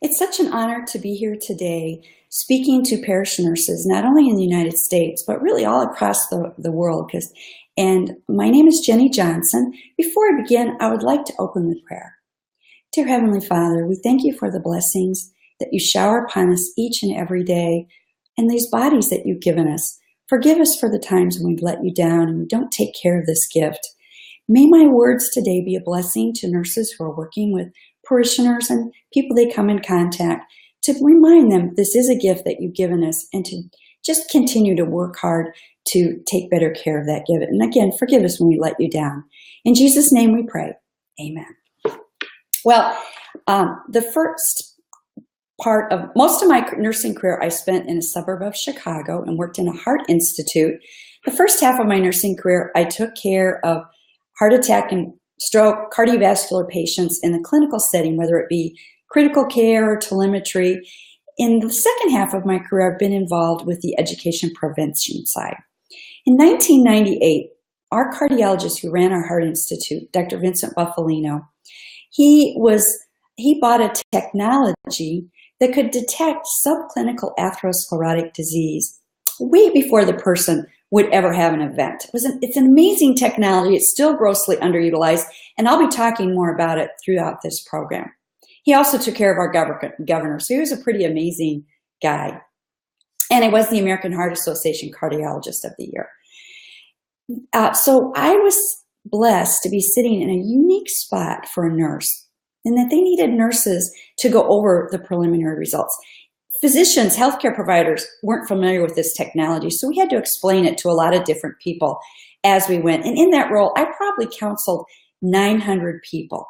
It's such an honor to be here today speaking to parish nurses, not only in the United States, but really all across the world. And my name is Jennie Johnson. Before I begin, I would like to open with prayer. Dear Heavenly Father, we thank you for the blessings that you shower upon us each and every day and these bodies that you've given us. Forgive us for the times when we've let you down and we don't take care of this gift. May my words today be a blessing to nurses who are working with parishioners and people they come in contact, to remind them this is a gift that you've given us and to just continue to work hard to take better care of that gift. And again, forgive us when we let you down. In Jesus' name we pray. Amen. Well, the first part of most of my nursing career I spent in a suburb of Chicago and worked in a heart institute. The first half of my nursing career, I took care of heart attack and stroke, cardiovascular patients in the clinical setting, whether it be critical care or telemetry. In the second half of my career, I've been involved with the education prevention side. In 1998, our cardiologist who ran our heart institute, Dr. Vincent Buffalino, he bought a technology that could detect subclinical atherosclerotic disease way before the person would ever have an event. It's an amazing technology. It's still grossly underutilized, and I'll be talking more about it throughout this program. He also took care of our governor, so he was a pretty amazing guy. And he was the American Heart Association Cardiologist of the Year. So I was blessed to be sitting in a unique spot for a nurse, and that they needed nurses to go over the preliminary results. Physicians, healthcare providers weren't familiar with this technology, so we had to explain it to a lot of different people as we went. And in that role, I probably counseled 900 people.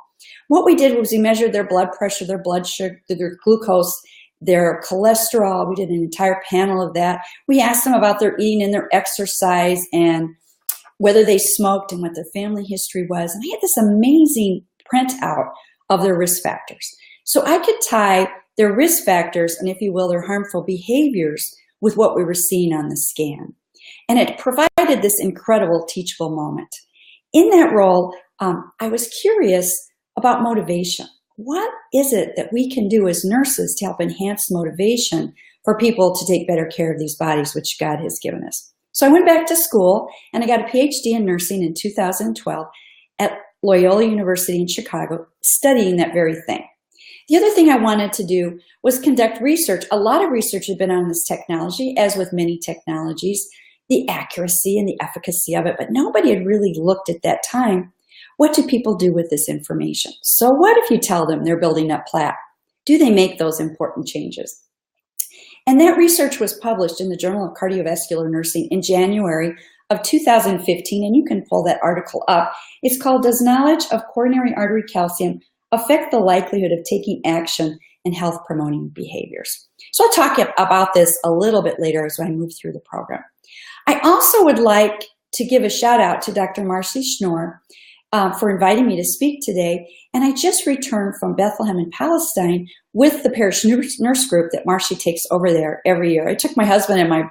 What we did was we measured their blood pressure, their blood sugar, their glucose, their cholesterol. We did an entire panel of that. We asked them about their eating and their exercise and whether they smoked and what their family history was. And I had this amazing printout of their risk factors. So I could tie their risk factors and, if you will, their harmful behaviors with what we were seeing on the scan. And it provided this incredible teachable moment. In that role, I was curious about motivation. What is it that we can do as nurses to help enhance motivation for people to take better care of these bodies which God has given us? So I went back to school and I got a Ph.D. in nursing in 2012 at Loyola University in Chicago, studying that very thing. The other thing I wanted to do was conduct research. A lot of research had been on this technology, as with many technologies, the accuracy and the efficacy of it, but nobody had really looked at that time. What do people do with this information? So what if you tell them they're building up Plaque? Do they make those important changes? And that research was published in the Journal of Cardiovascular Nursing in January of 2015, and you can pull that article up. It's called, "Does Knowledge of Coronary Artery Calcium Affect the Likelihood of Taking Action in Health Promoting Behaviors?" So I'll talk about this a little bit later as I move through the program. I also would like to give a shout out to Dr. Marcy Schnorr for inviting me to speak today. And I just returned from Bethlehem in Palestine with the parish nurse group that Marcy takes over there every year. I took my husband and my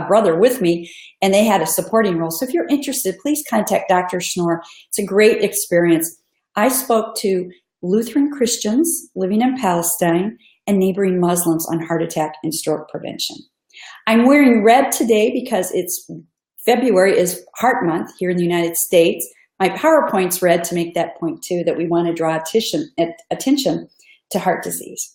brother with me, and they had a supporting role. So if you're interested, please contact Dr. Schnorr. It's a great experience. I spoke to Lutheran Christians living in Palestine and neighboring Muslims on heart attack and stroke prevention. I'm wearing red today because February is Heart Month here in the United States. My PowerPoint's red to make that point too, that we want to draw attention to heart disease.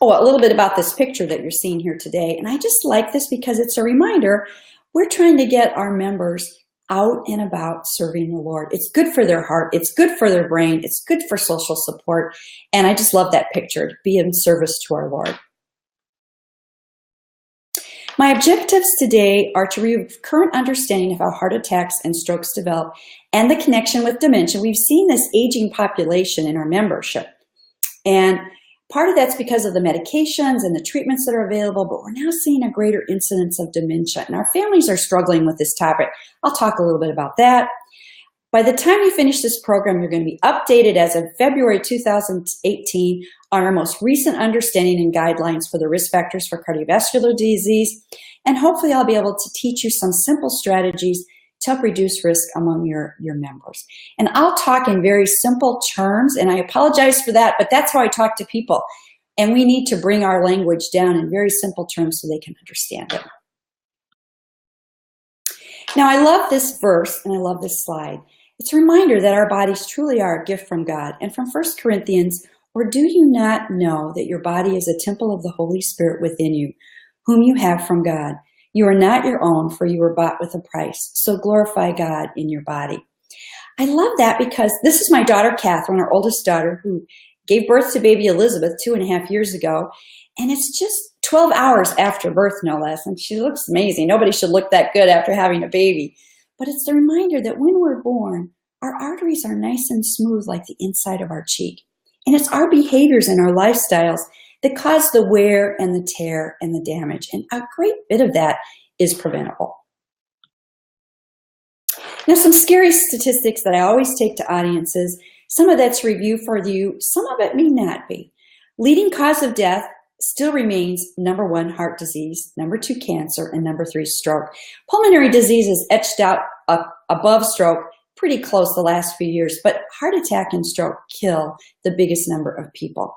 Oh, a little bit about this picture that you're seeing here today. And I just like this because it's a reminder we're trying to get our members out and about serving the Lord. It's good for their heart. It's good for their brain. It's good for social support. And I just love that picture, to be in service to our Lord. My objectives today are to review current understanding of how heart attacks and strokes develop and the connection with dementia. We've seen this aging population in our membership. And part of that's because of the medications and the treatments that are available, but we're now seeing a greater incidence of dementia. And our families are struggling with this topic. I'll talk a little bit about that. By the time you finish this program, you're going to be updated as of February 2018 on our most recent understanding and guidelines for the risk factors for cardiovascular disease. And hopefully I'll be able to teach you some simple strategies to help reduce risk among your members. And I'll talk in very simple terms, and I apologize for that, but that's how I talk to people. And we need to bring our language down in very simple terms so they can understand it. Now, I love this verse and I love this slide. It's a reminder that our bodies truly are a gift from God. And from 1 Corinthians, or do you not know that your body is a temple of the Holy Spirit within you, whom you have from God? You are not your own, for you were bought with a price. So glorify God in your body. I love that because this is my daughter, Catherine, our oldest daughter, who gave birth to baby Elizabeth 2.5 years ago. And it's just 12 hours after birth, no less. And she looks amazing. Nobody should look that good after having a baby. But it's the reminder that when we're born, our arteries are nice and smooth like the inside of our cheek. And it's our behaviors and our lifestyles that cause the wear and the tear and the damage. And a great bit of that is preventable. Now, some scary statistics that I always take to audiences, some of that's review for you, some of it may not be. Leading cause of death still remains number 1, heart disease, number 2, cancer, and number 3, stroke. Pulmonary disease is etched out above stroke pretty close the last few years, but heart attack and stroke kill the biggest number of people.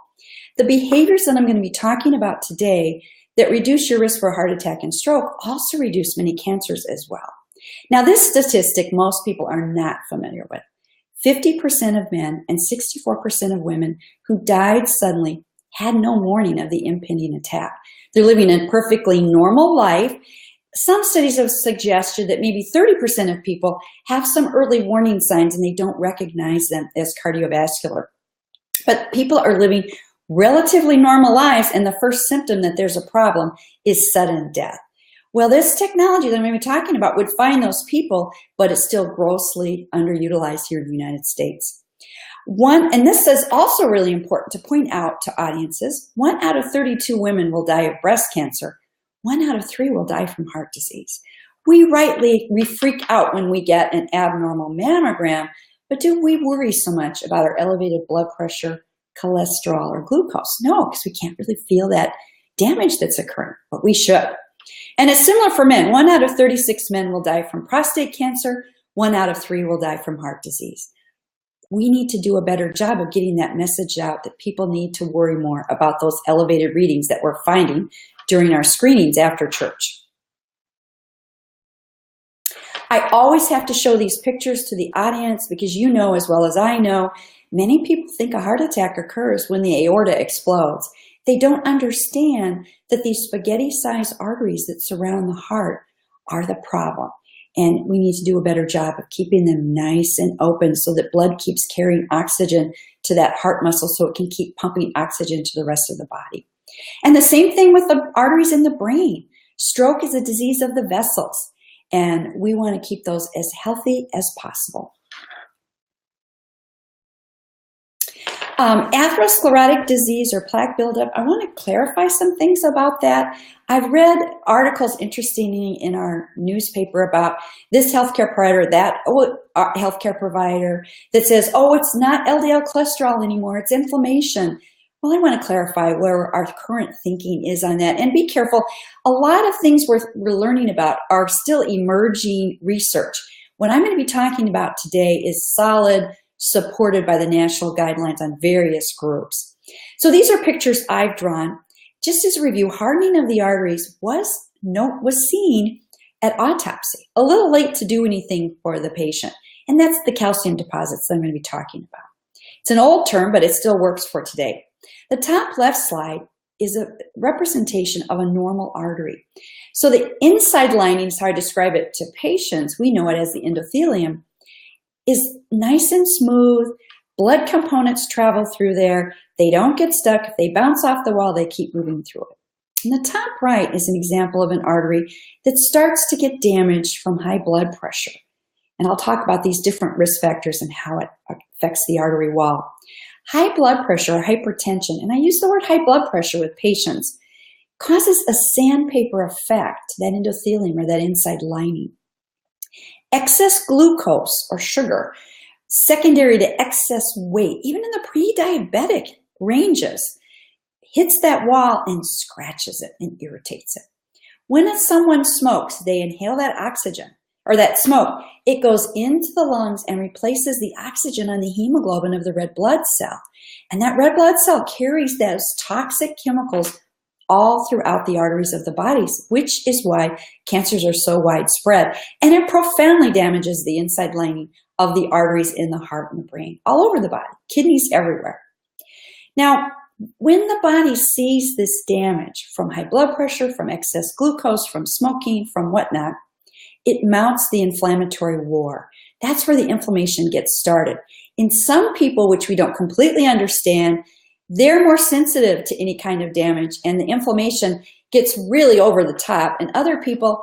The behaviors that I'm going to be talking about today that reduce your risk for heart attack and stroke also reduce many cancers as well. Now, this statistic most people are not familiar with. 50% of men and 64% of women who died suddenly had no warning of the impending attack. They're living a perfectly normal life. Some studies have suggested that maybe 30% of people have some early warning signs and they don't recognize them as cardiovascular. But people are living relatively normal lives, and the first symptom that there's a problem is sudden death. Well, this technology that I'm going to be talking about would find those people, but it's still grossly underutilized here in the United States. And this is also really important to point out to audiences, 1 out of 32 women will die of breast cancer. 1 out of 3 will die from heart disease. We freak out when we get an abnormal mammogram, but do we worry so much about our elevated blood pressure, cholesterol, or glucose? No, because we can't really feel that damage that's occurring, but we should. And it's similar for men. 1 out of 36 men will die from prostate cancer. 1 out of 3 will die from heart disease. We need to do a better job of getting that message out that people need to worry more about those elevated readings that we're finding during our screenings after church. I always have to show these pictures to the audience because you know as well as I know, many people think a heart attack occurs when the aorta explodes. They don't understand that these spaghetti-sized arteries that surround the heart are the problem. And we need to do a better job of keeping them nice and open so that blood keeps carrying oxygen to that heart muscle so it can keep pumping oxygen to the rest of the body. And the same thing with the arteries in the brain. Stroke is a disease of the vessels, and we want to keep those as healthy as possible. Atherosclerotic disease or plaque buildup, I want to clarify some things about that. I've read articles interestingly in our newspaper about this healthcare provider, that healthcare provider that says, oh, it's not LDL cholesterol anymore, it's inflammation. Well, I want to clarify where our current thinking is on that. And be careful, a lot of things we're learning about are still emerging research. What I'm going to be talking about today is solid, supported by the national guidelines on various groups. So these are pictures I've drawn. Just as a review, hardening of the arteries was seen at autopsy. A little late to do anything for the patient. And that's the calcium deposits that I'm going to be talking about. It's an old term, but it still works for today. The top left slide is a representation of a normal artery. So the inside lining is how I describe it to patients. We know it as the endothelium. Is nice and smooth. Blood components travel through there. They don't get stuck. If they bounce off the wall, they keep moving through it. And the top right is an example of an artery that starts to get damaged from high blood pressure. And I'll talk about these different risk factors and how it affects the artery wall. High blood pressure or hypertension, and I use the word high blood pressure with patients, causes a sandpaper effect to that endothelium or that inside lining. Excess glucose or sugar, secondary to excess weight, even in the pre-diabetic ranges, hits that wall and scratches it and irritates it. When someone smokes, they inhale that oxygen. or that smoke, it goes into the lungs and replaces the oxygen on the hemoglobin of the red blood cell. And that red blood cell carries those toxic chemicals all throughout the arteries of the bodies, which is why cancers are so widespread. And it profoundly damages the inside lining of the arteries in the heart and the brain, all over the body, kidneys everywhere. Now, when the body sees this damage from high blood pressure, from excess glucose, from smoking, from whatnot, it mounts the inflammatory war. That's where the inflammation gets started. In some people, which we don't completely understand, they're more sensitive to any kind of damage, and the inflammation gets really over the top. And other people,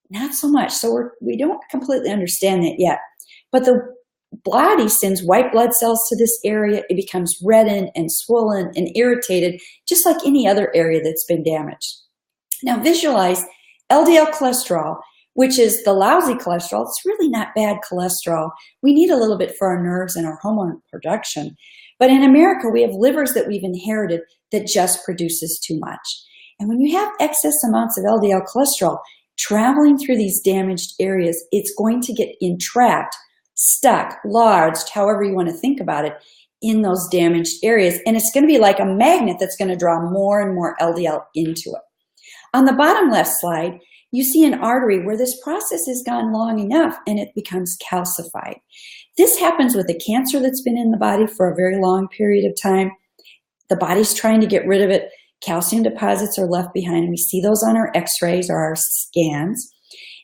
not so much. So we don't completely understand that yet. But the body sends white blood cells to this area. It becomes reddened and swollen and irritated, just like any other area that's been damaged. Now visualize LDL cholesterol, which is the lousy cholesterol. It's really not bad cholesterol. We need a little bit for our nerves and our hormone production. But in America, we have livers that we've inherited that just produces too much. And when you have excess amounts of LDL cholesterol traveling through these damaged areas, it's going to get entrapped, stuck, lodged, however you want to think about it, in those damaged areas. And it's going to be like a magnet that's going to draw more and more LDL into it. On the bottom left slide, you see an artery where this process has gone long enough and it becomes calcified. This happens with a cancer that's been in the body for a very long period of time. The body's trying to get rid of it. Calcium deposits are left behind. We see those on our x-rays or our scans.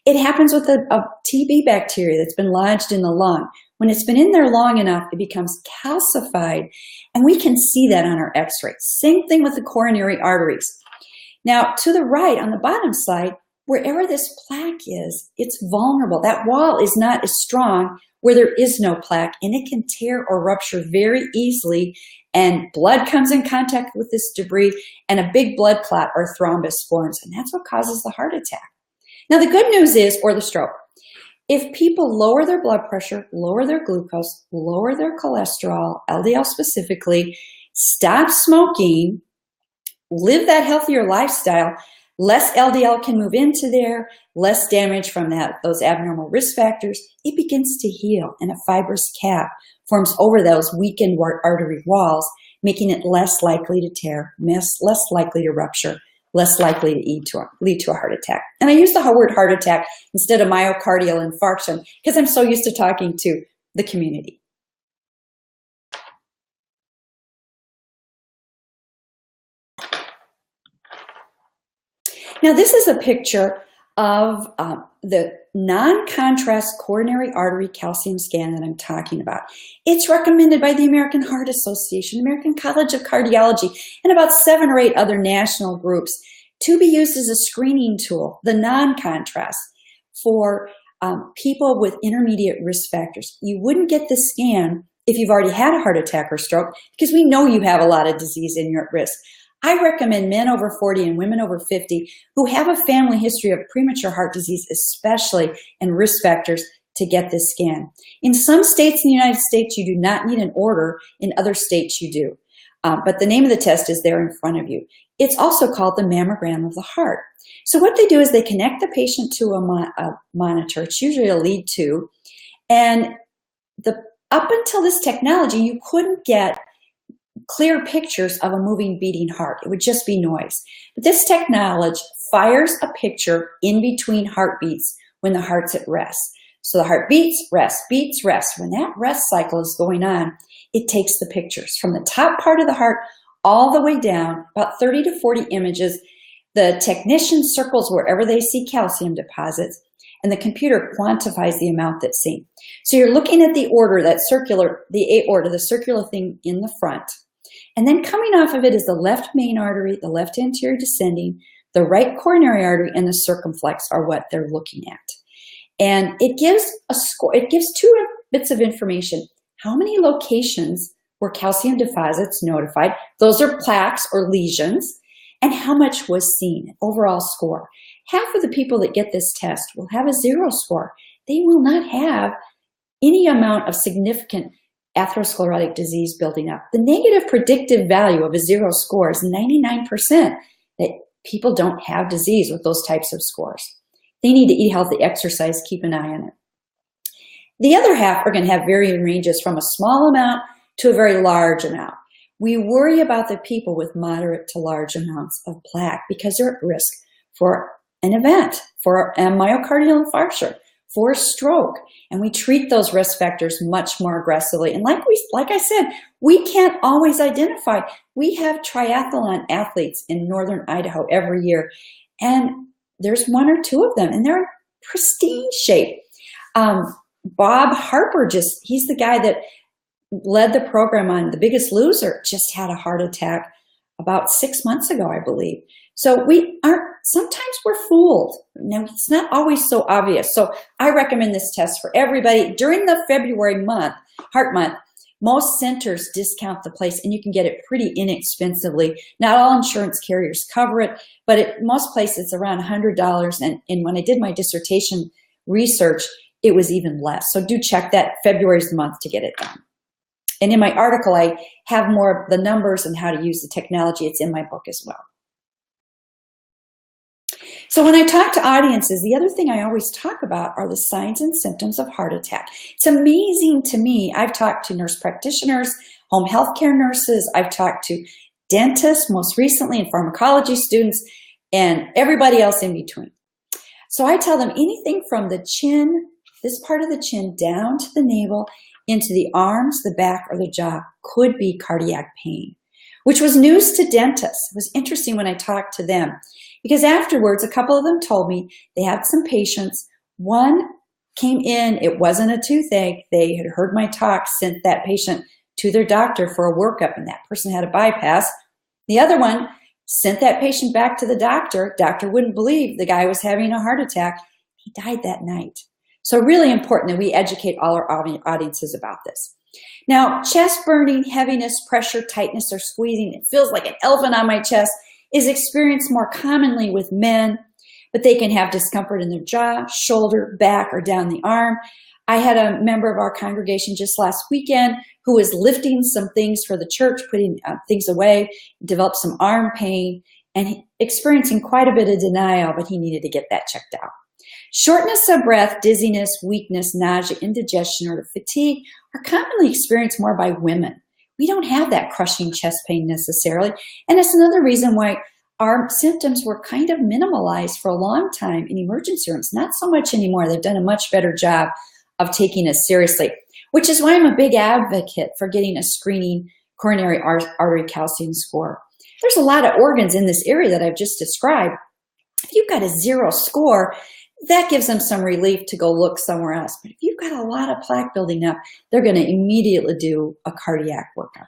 It happens with a TB bacteria that's been lodged in the lung. When it's been in there long enough, it becomes calcified, and we can see that on our x-rays. Same thing with the coronary arteries. Now, to the right, on the bottom slide, wherever this plaque is, it's vulnerable. That wall is not as strong where there is no plaque, and it can tear or rupture very easily, and blood comes in contact with this debris, and a big blood clot or thrombus forms, and that's what causes the heart attack. Now, the good news is, or the stroke, if people lower their blood pressure, lower their glucose, lower their cholesterol, LDL specifically, stop smoking, live that healthier lifestyle, less LDL can move into there, less damage from those abnormal risk factors. It begins to heal, and a fibrous cap forms over those weakened artery walls, making it less likely to tear, less likely to rupture, less likely to lead to a heart attack. And I use the word heart attack instead of myocardial infarction because I'm so used to talking to the community. Now, this is a picture of the non-contrast coronary artery calcium scan that I'm talking about. It's recommended by the American Heart Association, American College of Cardiology, and about 7 or 8 other national groups to be used as a screening tool, the non-contrast, for people with intermediate risk factors. You wouldn't get this scan if you've already had a heart attack or stroke because we know you have a lot of disease and you're at risk. I recommend men over 40 and women over 50 who have a family history of premature heart disease, especially, and risk factors, to get this scan. In some states in the United States, you do not need an order. In other states, you do. But the name of the test is there in front of you. It's also called the mammogram of the heart. So what they do is they connect the patient to a monitor. It's usually a lead tube. And up until this technology, you couldn't get clear pictures of a moving, beating heart. It would just be noise. But this technology fires a picture in between heartbeats when the heart's at rest. So the heart beats, rest, beats, rest. When that rest cycle is going on, it takes the pictures from the top part of the heart all the way down, about 30 to 40 images. The technician circles wherever they see calcium deposits, and the computer quantifies the amount that's seen. So you're looking at the order, the aorta, the circular thing in the front. And then coming off of it is the left main artery, the left anterior descending, the right coronary artery, and the circumflex are what they're looking at. And it gives a score. It gives 2 bits of information. How many locations were calcium deposits notified? Those are plaques or lesions. And how much was seen, overall score. Half of the people that get this test will have a 0 score. They will not have any amount of significant atherosclerotic disease building up. The negative predictive value of a 0 score is 99% that people don't have disease with those types of scores. They need to eat healthy, exercise, keep an eye on it. The other half are going to have varying ranges from a small amount to a very large amount. We worry about the people with moderate to large amounts of plaque because they're at risk for an event, for a myocardial infarction, for a stroke, and we treat those risk factors much more aggressively. And like I said, we can't always identify. We have triathlon athletes in northern Idaho every year, and there's one or two of them, and they're in pristine shape. Bob Harper, he's the guy that led the program on The Biggest Loser, just had a heart attack about 6 months ago, I believe. So sometimes we're fooled. Now, it's not always so obvious. So I recommend this test for everybody. During the February month, Heart Month, most centers discount the place, and you can get it pretty inexpensively. Not all insurance carriers cover it, but at most places it's around $100. And when I did my dissertation research, it was even less. So do check that. February's the month to get it done. And in my article, I have more of the numbers and how to use the technology. It's in my book as well. So when I talk to audiences, the other thing I always talk about are the signs and symptoms of heart attack. It's amazing to me. I've talked to nurse practitioners, home healthcare nurses. I've talked to dentists most recently and pharmacology students and everybody else in between. So I tell them anything from the chin, this part of the chin, down to the navel, into the arms, the back, or the jaw could be cardiac pain, which was news to dentists. It was interesting when I talked to them because afterwards, a couple of them told me they had some patients. One came in, it wasn't a toothache. They had heard my talk, sent that patient to their doctor for a workup, and that person had a bypass. The other one sent that patient back to the doctor. Doctor wouldn't believe the guy was having a heart attack. He died that night. So really important that we educate all our audiences about this. Now, chest burning, heaviness, pressure, tightness, or squeezing, it feels like an elephant on my chest, is experienced more commonly with men, but they can have discomfort in their jaw, shoulder, back, or down the arm. I had a member of our congregation just last weekend who was lifting some things for the church, putting things away, developed some arm pain, and experiencing quite a bit of denial, but he needed to get that checked out. Shortness of breath, dizziness, weakness, nausea, indigestion, or fatigue are commonly experienced more by women. We don't have that crushing chest pain necessarily, and it's another reason why our symptoms were kind of minimalized for a long time in emergency rooms. Not so much anymore. They've done a much better job of taking us seriously, which is why I'm a big advocate for getting a screening coronary artery calcium score. There's a lot of organs in this area that I've just described. If you've got a 0 score, that gives them some relief to go look somewhere else. But if you've got a lot of plaque building up, they're going to immediately do a cardiac workup.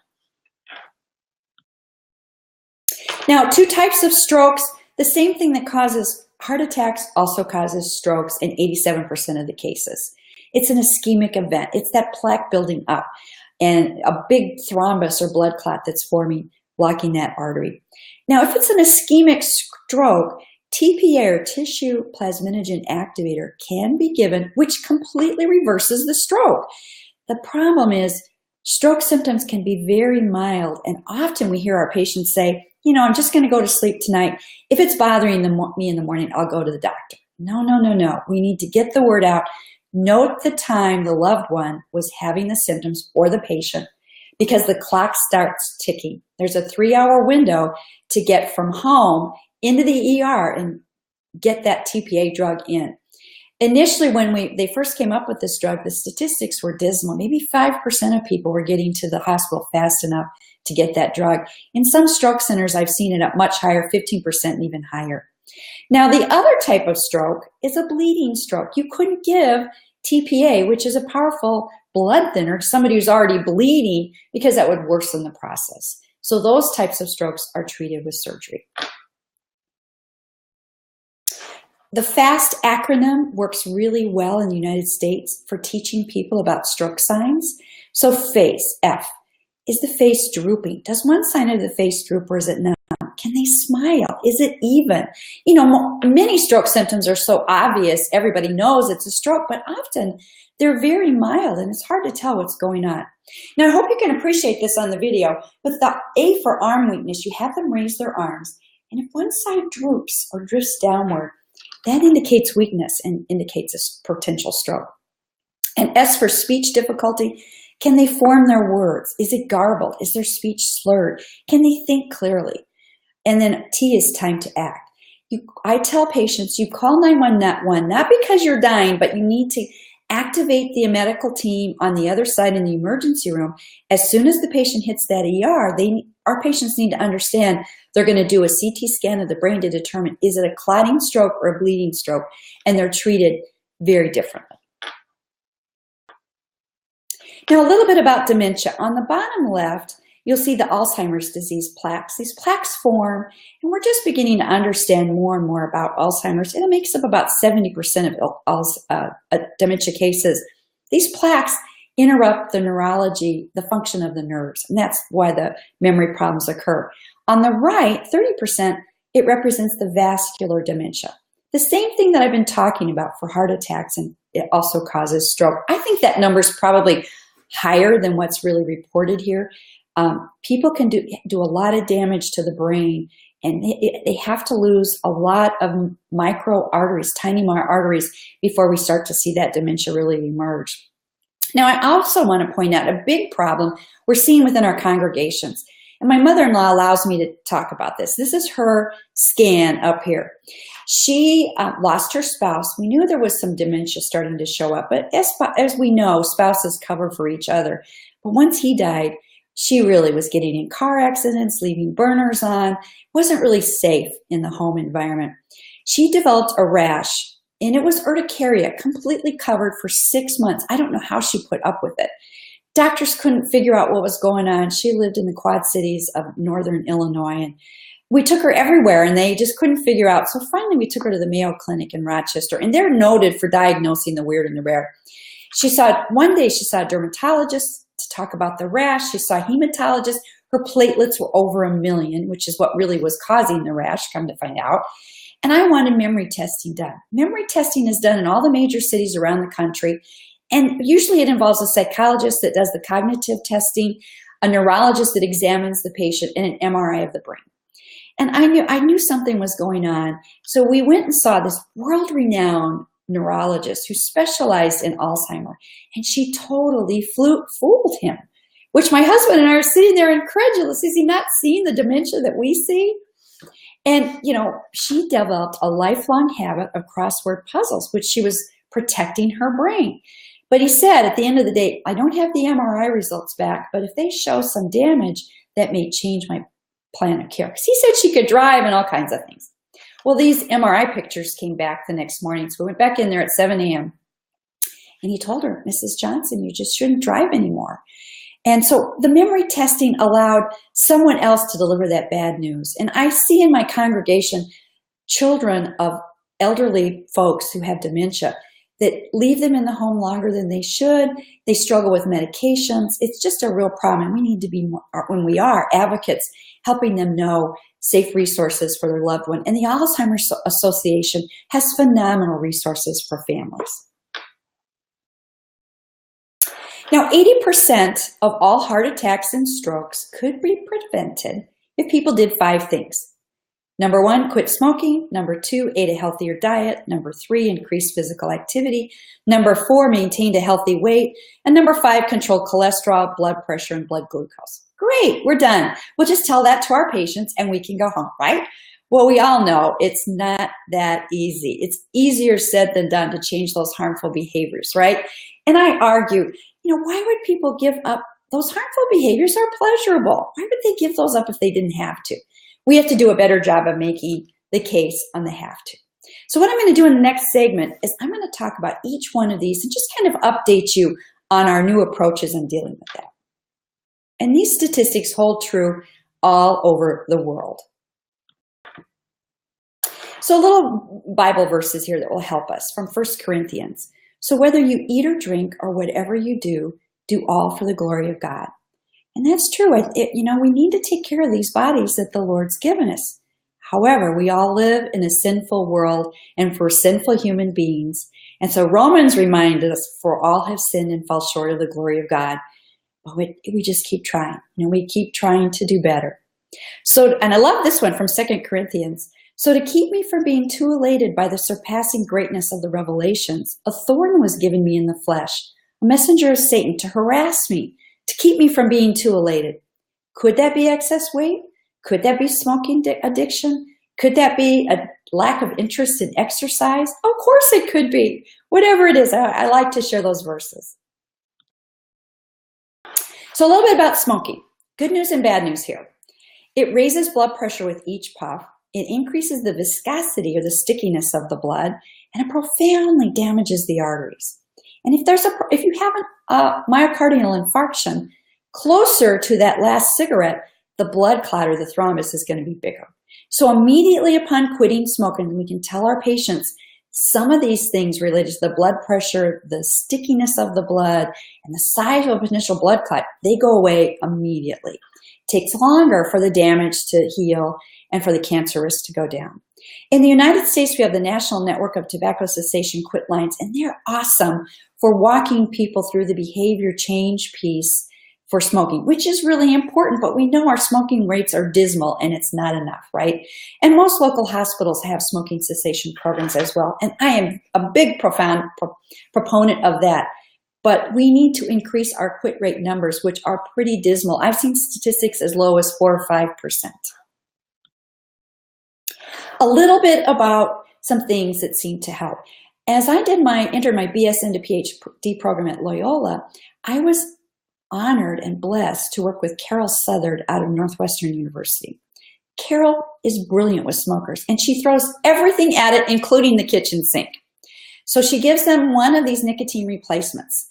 Now, 2 types of strokes. The same thing that causes heart attacks also causes strokes in 87% of the cases. It's an ischemic event. It's that plaque building up and a big thrombus or blood clot that's forming, blocking that artery. Now, if it's an ischemic stroke, TPA or tissue plasminogen activator can be given, which completely reverses the stroke. The problem is stroke symptoms can be very mild, and often we hear our patients say, you know, I'm just going to go to sleep tonight. If it's bothering me in the morning, I'll go to the doctor. No, no, no, no. We need to get the word out. Note the time the loved one was having the symptoms or the patient, because the clock starts ticking. There's a 3-hour window to get from home into the ER and get that TPA drug in. Initially, when they first came up with this drug, the statistics were dismal. Maybe 5% of people were getting to the hospital fast enough to get that drug. In some stroke centers, I've seen it up much higher, 15% and even higher. Now, the other type of stroke is a bleeding stroke. You couldn't give TPA, which is a powerful blood thinner, to somebody who's already bleeding, because that would worsen the process. So those types of strokes are treated with surgery. The FAST acronym works really well in the United States for teaching people about stroke signs. So face, F. Is the face drooping? Does one side of the face droop or is it not? Can they smile? Is it even? You know, many stroke symptoms are so obvious, everybody knows it's a stroke, but often they're very mild and it's hard to tell what's going on. Now, I hope you can appreciate this on the video. With the A for arm weakness, you have them raise their arms. And if one side droops or drifts downward, that indicates weakness and indicates a potential stroke. And S for speech difficulty. Can they form their words? Is it garbled? Is their speech slurred? Can they think clearly? And then T is time to act. I tell patients, you call 911, not because you're dying, but you need to activate the medical team on the other side in the emergency room. As soon as the patient hits that ER, our patients need to understand they're going to do a CT scan of the brain to determine, is it a clotting stroke or a bleeding stroke? And they're treated very differently. Now, a little bit about dementia. On the bottom left, you'll see the Alzheimer's disease plaques. These plaques form, and we're just beginning to understand more and more about Alzheimer's, and it makes up about 70% of dementia cases. These plaques interrupt the neurology, the function of the nerves, and that's why the memory problems occur. On the right, 30%, it represents the vascular dementia. The same thing that I've been talking about for heart attacks, and it also causes stroke. I think that number is probably higher than what's really reported here. People can do a lot of damage to the brain, and they have to lose a lot of micro arteries, tiny arteries, before we start to see that dementia really emerge. Now, I also want to point out a big problem we're seeing within our congregations. And my mother-in-law allows me to talk about this. This is her scan up here. She lost her spouse. We knew there was some dementia starting to show up, but as we know, spouses cover for each other. But once he died, she really was getting in car accidents, leaving burners on, wasn't really safe in the home environment. She developed a rash, and it was urticaria, completely covered for 6 months. I don't know how she put up with it. Doctors couldn't figure out what was going on. She lived in the Quad Cities of northern Illinois, and we took her everywhere, and they just couldn't figure out. So finally, we took her to the Mayo Clinic in Rochester, and they're noted for diagnosing the weird and the rare. One day she saw a dermatologist to talk about the rash. She saw a hematologist. Her platelets were over 1 million, which is what really was causing the rash, come to find out. And I wanted memory testing done. Memory testing is done in all the major cities around the country. And usually it involves a psychologist that does the cognitive testing, a neurologist that examines the patient, and an MRI of the brain. And I knew something was going on. So we went and saw this world-renowned neurologist who specialized in Alzheimer's. And she totally fooled him, which my husband and I are sitting there incredulous. Is he not seeing the dementia that we see? And, she developed a lifelong habit of crossword puzzles, which she was protecting her brain. But he said, at the end of the day, I don't have the MRI results back, but if they show some damage, that may change my plan of care. Because he said she could drive and all kinds of things. Well, these MRI pictures came back the next morning, so we went back in there at 7 a.m. And he told her, Mrs. Johnson, you just shouldn't drive anymore. And so the memory testing allowed someone else to deliver that bad news. And I see in my congregation children of elderly folks who have dementia that leave them in the home longer than they should. They struggle with medications. It's just a real problem. And we need to be, when we are advocates, helping them know safe resources for their loved one. And the Alzheimer's Association has phenomenal resources for families. Now, 80% of all heart attacks and strokes could be prevented if people did 5 things. Number 1, quit smoking. Number 2, ate a healthier diet. Number 3, increase physical activity. Number 4, maintained a healthy weight. And number 5, control cholesterol, blood pressure, and blood glucose. Great, we're done. We'll just tell that to our patients and we can go home, right? Well, we all know it's not that easy. It's easier said than done to change those harmful behaviors, right? And I argue, why would people give up? Those harmful behaviors are pleasurable. Why would they give those up if they didn't have to? We have to do a better job of making the case on the have to. So what I'm going to do in the next segment is I'm going to talk about each one of these and just kind of update you on our new approaches in dealing with that. And these statistics hold true all over the world. So little Bible verses here that will help us from 1 Corinthians. So whether you eat or drink or whatever you do, do all for the glory of God. And that's true. We need to take care of these bodies that the Lord's given us. However, we all live in a sinful world and for sinful human beings. And so Romans reminded us, for all have sinned and fall short of the glory of God. But we just keep trying. We keep trying to do better. So, and I love this one from 2 Corinthians. So to keep me from being too elated by the surpassing greatness of the revelations, a thorn was given me in the flesh, a messenger of Satan to harass me, to keep me from being too elated. Could that be excess weight? Could that be smoking addiction? Could that be a lack of interest in exercise? Of course it could be. Whatever it is, I like to share those verses. So a little bit about smoking. Good news and bad news here. It raises blood pressure with each puff. It increases the viscosity or the stickiness of the blood, and it profoundly damages the arteries. And if you have a myocardial infarction closer to that last cigarette, the blood clot or the thrombus is going to be bigger. So immediately upon quitting smoking, we can tell our patients some of these things related to the blood pressure, the stickiness of the blood, and the size of initial blood clot, they go away immediately. It takes longer for the damage to heal and for the cancer risk to go down. In the United States, we have the National Network of Tobacco Cessation Quit Lines, and they're awesome for walking people through the behavior change piece for smoking, which is really important, but we know our smoking rates are dismal and it's not enough, right? And most local hospitals have smoking cessation programs as well, and I am a big, profound proponent of that. But we need to increase our quit rate numbers, which are pretty dismal. I've seen statistics as low as 4 or 5%. A little bit about some things that seem to help. As I entered my BS into Ph.D. program at Loyola, I was honored and blessed to work with Carol Southard out of Northwestern University. Carol is brilliant with smokers, and she throws everything at it, including the kitchen sink. So she gives them one of these nicotine replacements.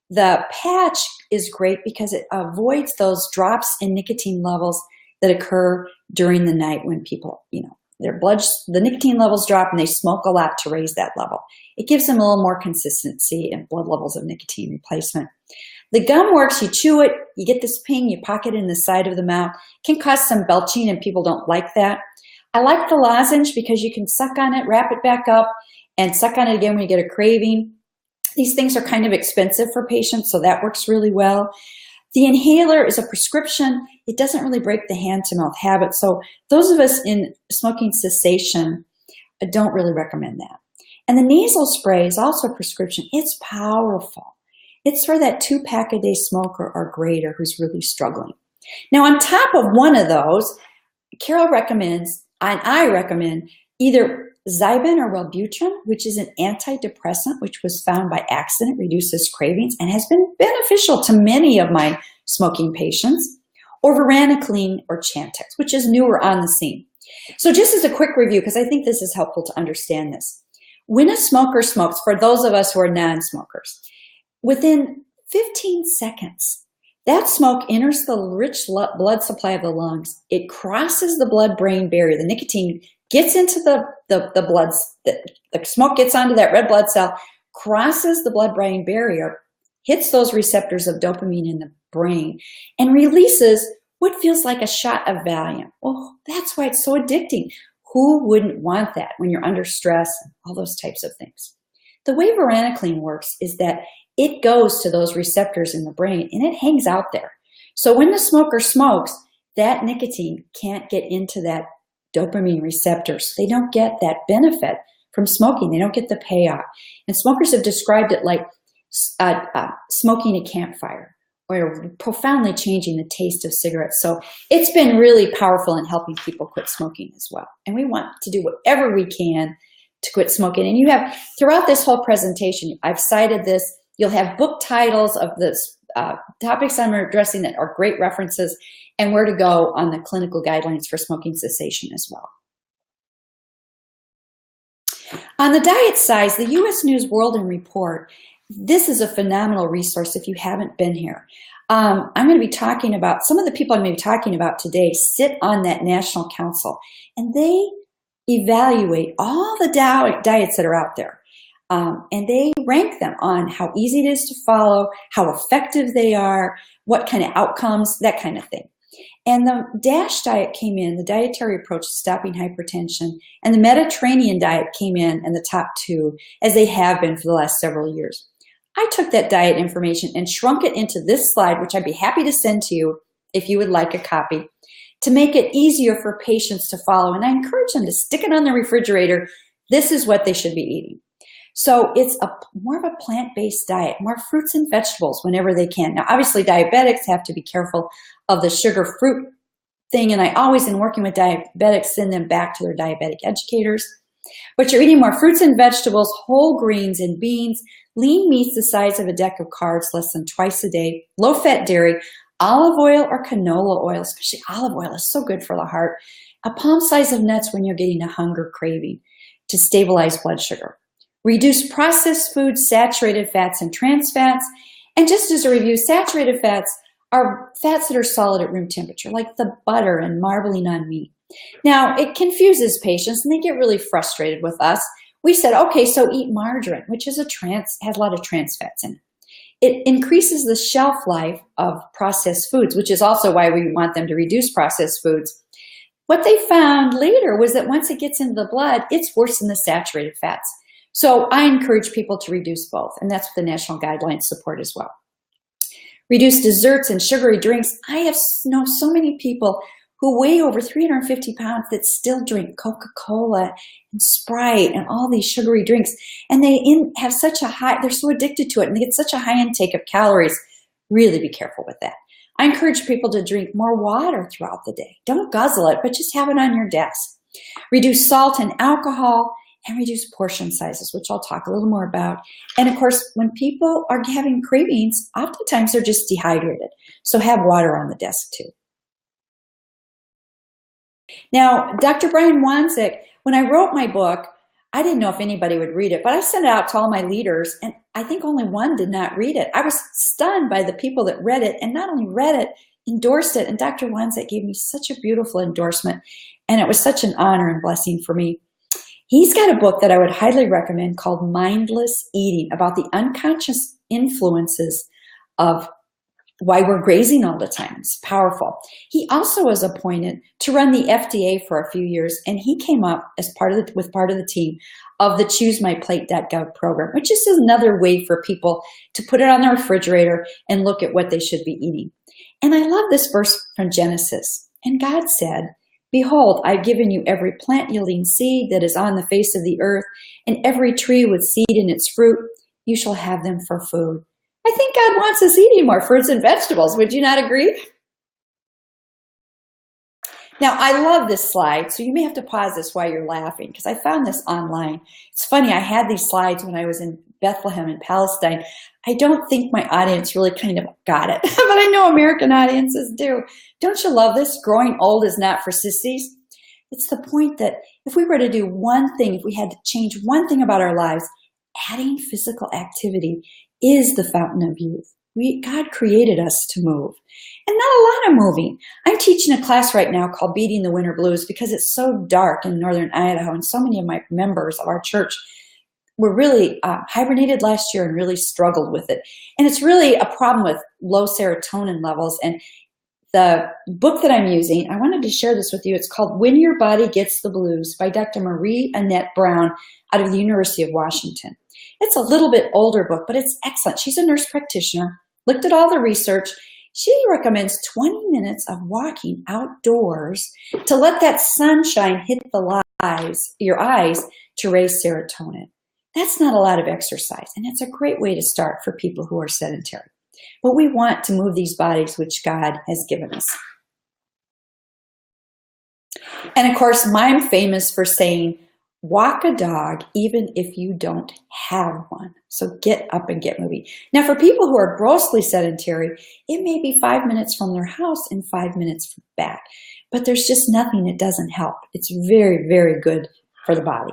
The patch is great because it avoids those drops in nicotine levels that occur during the night when people, the nicotine levels drop and they smoke a lot to raise that level. It gives them a little more consistency in blood levels of nicotine replacement. The gum works, you chew it, you get this ping, you pocket it in the side of the mouth. It can cause some belching and people don't like that. I like the lozenge because you can suck on it, wrap it back up, and suck on it again when you get a craving. These things are kind of expensive for patients, so that works really well. The inhaler is a prescription. It doesn't really break the hand-to-mouth habit, so those of us in smoking cessation don't really recommend that. And the nasal spray is also a prescription. It's powerful. It's for that 2-pack-a-day smoker or greater who's really struggling. Now, on top of one of those, Carol recommends, and I recommend, either Zyban or Wellbutrin, which is an antidepressant, which was found by accident, reduces cravings, and has been beneficial to many of my smoking patients, or varenicline or Chantix, which is newer on the scene. So just as a quick review, because I think this is helpful to understand this. When a smoker smokes, for those of us who are non-smokers, within 15 seconds, that smoke enters the rich blood supply of the lungs. It crosses the blood-brain barrier. The nicotine gets into the blood, the smoke gets onto that red blood cell, crosses the blood-brain barrier, hits those receptors of dopamine in the brain, and releases what feels like a shot of Valium. Oh, that's why it's so addicting. Who wouldn't want that when you're under stress and all those types of things? The way varenicline works is that it goes to those receptors in the brain and it hangs out there. So when the smoker smokes, that nicotine can't get into that dopamine receptors. They don't get that benefit from smoking. They don't get the payoff. And smokers have described it like smoking a campfire or profoundly changing the taste of cigarettes. So it's been really powerful in helping people quit smoking as well. And we want to do whatever we can to quit smoking. And you have, throughout this whole presentation, I've cited this. You'll have book titles of the topics I'm addressing that are great references, and where to go on the clinical guidelines for smoking cessation as well. On the diet size, the U.S. News World and Report, this is a phenomenal resource if you haven't been here. I'm going to be talking about, some of the people I'm going to be talking about today sit on that national council, and they evaluate all the diets that are out there. And they rank them on how easy it is to follow, how effective they are, what kind of outcomes, that kind of thing. And the DASH diet came in, the dietary approach to stopping hypertension, and the Mediterranean diet came in the top 2, as they have been for the last several years. I took that diet information and shrunk it into this slide, which I'd be happy to send to you if you would like a copy. to make it easier for patients to follow. And I encourage them to stick it on the refrigerator. This is what they should be eating. So it's more of a plant-based diet, more fruits and vegetables whenever they can. Now, obviously, diabetics have to be careful of the sugar fruit thing, and I always, in working with diabetics, send them back to their diabetic educators. But you're eating more fruits and vegetables, whole grains and beans, lean meats the size of a deck of cards less than twice a day, low-fat dairy, olive oil or canola oil, especially olive oil is so good for the heart, a palm size of nuts when you're getting a hunger craving to stabilize blood sugar. Reduce processed foods, saturated fats, and trans fats. And just as a review, saturated fats are fats that are solid at room temperature, like the butter and marbling on meat. Now, it confuses patients, and they get really frustrated with us. We said, okay, so eat margarine, which is has a lot of trans fats in it. It increases the shelf life of processed foods, which is also why we want them to reduce processed foods. What they found later was that once it gets into the blood, it's worse than the saturated fats. So I encourage people to reduce both, and that's what the national guidelines support as well. Reduce desserts and sugary drinks. I know so many people who weigh over 350 pounds that still drink Coca-Cola and Sprite and all these sugary drinks, and they have such a high, they're so addicted to it, and they get such a high intake of calories. Really be careful with that. I encourage people to drink more water throughout the day. Don't guzzle it, but just have it on your desk. Reduce salt and alcohol, and reduce portion sizes, which I'll talk a little more about. And of course, when people are having cravings, oftentimes they're just dehydrated. So have water on the desk too. Now, Dr. Brian Wanzik, when I wrote my book, I didn't know if anybody would read it, but I sent it out to all my leaders, and I think only one did not read it. I was stunned by the people that read it, and not only read it, endorsed it. And Dr. Wanzik gave me such a beautiful endorsement, and it was such an honor and blessing for me. He's got a book that I would highly recommend called Mindless Eating, about the unconscious influences of why we're grazing all the time. It's powerful. He also was appointed to run the FDA for a few years, and he came up as part of the team of the ChooseMyPlate.gov program, which is another way for people to put it on their refrigerator and look at what they should be eating. And I love this verse from Genesis. And God said, "Behold, I've given you every plant-yielding seed that is on the face of the earth, and every tree with seed in its fruit. You shall have them for food." I think God wants us eating more fruits and vegetables. Would you not agree? Now, I love this slide, so you may have to pause this while you're laughing, because I found this online. It's funny, I had these slides when I was in Bethlehem in Palestine. I don't think my audience really kind of got it, but I know American audiences do. Don't you love this? Growing old is not for sissies. It's the point that if we were to do one thing, if we had to change one thing about our lives, adding physical activity is the fountain of youth. God created us to move, and not a lot of moving. I'm teaching a class right now called Beating the Winter Blues because it's so dark in northern Idaho, and so many of my members of our church were really hibernated last year and really struggled with it. And it's really a problem with low serotonin levels. And the book that I'm using, I wanted to share this with you. It's called When Your Body Gets the Blues by Dr. Marie Annette Brown out of the University of Washington. It's a little bit older book, but it's excellent. She's a nurse practitioner, looked at all the research. She recommends 20 minutes of walking outdoors to let that sunshine hit your eyes to raise serotonin. That's not a lot of exercise, and it's a great way to start for people who are sedentary. But we want to move these bodies which God has given us. And of course, I'm famous for saying, walk a dog even if you don't have one. So get up and get moving. Now, for people who are grossly sedentary, it may be 5 minutes from their house and 5 minutes from back. But there's just nothing that doesn't help. It's very, very good for the body.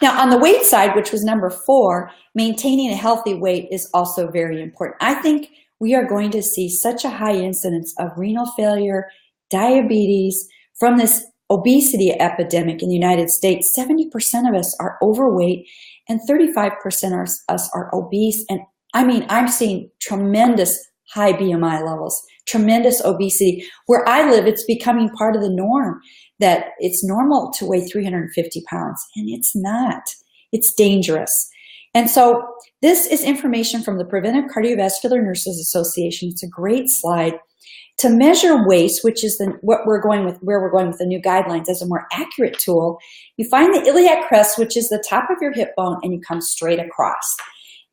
Now, on the weight side, which was number 4, maintaining a healthy weight is also very important. I think we are going to see such a high incidence of renal failure, diabetes, from this obesity epidemic in the United States. 70% of us are overweight and 35% of us are obese. And I mean, I'm seeing tremendous high BMI levels, tremendous obesity. Where I live, it's becoming part of the norm that it's normal to weigh 350 pounds, and it's not. It's dangerous. And so this is information from the Preventive Cardiovascular Nurses Association. It's a great slide to measure waist, which is where we're going with the new guidelines as a more accurate tool. You find the iliac crest, which is the top of your hip bone, and you come straight across,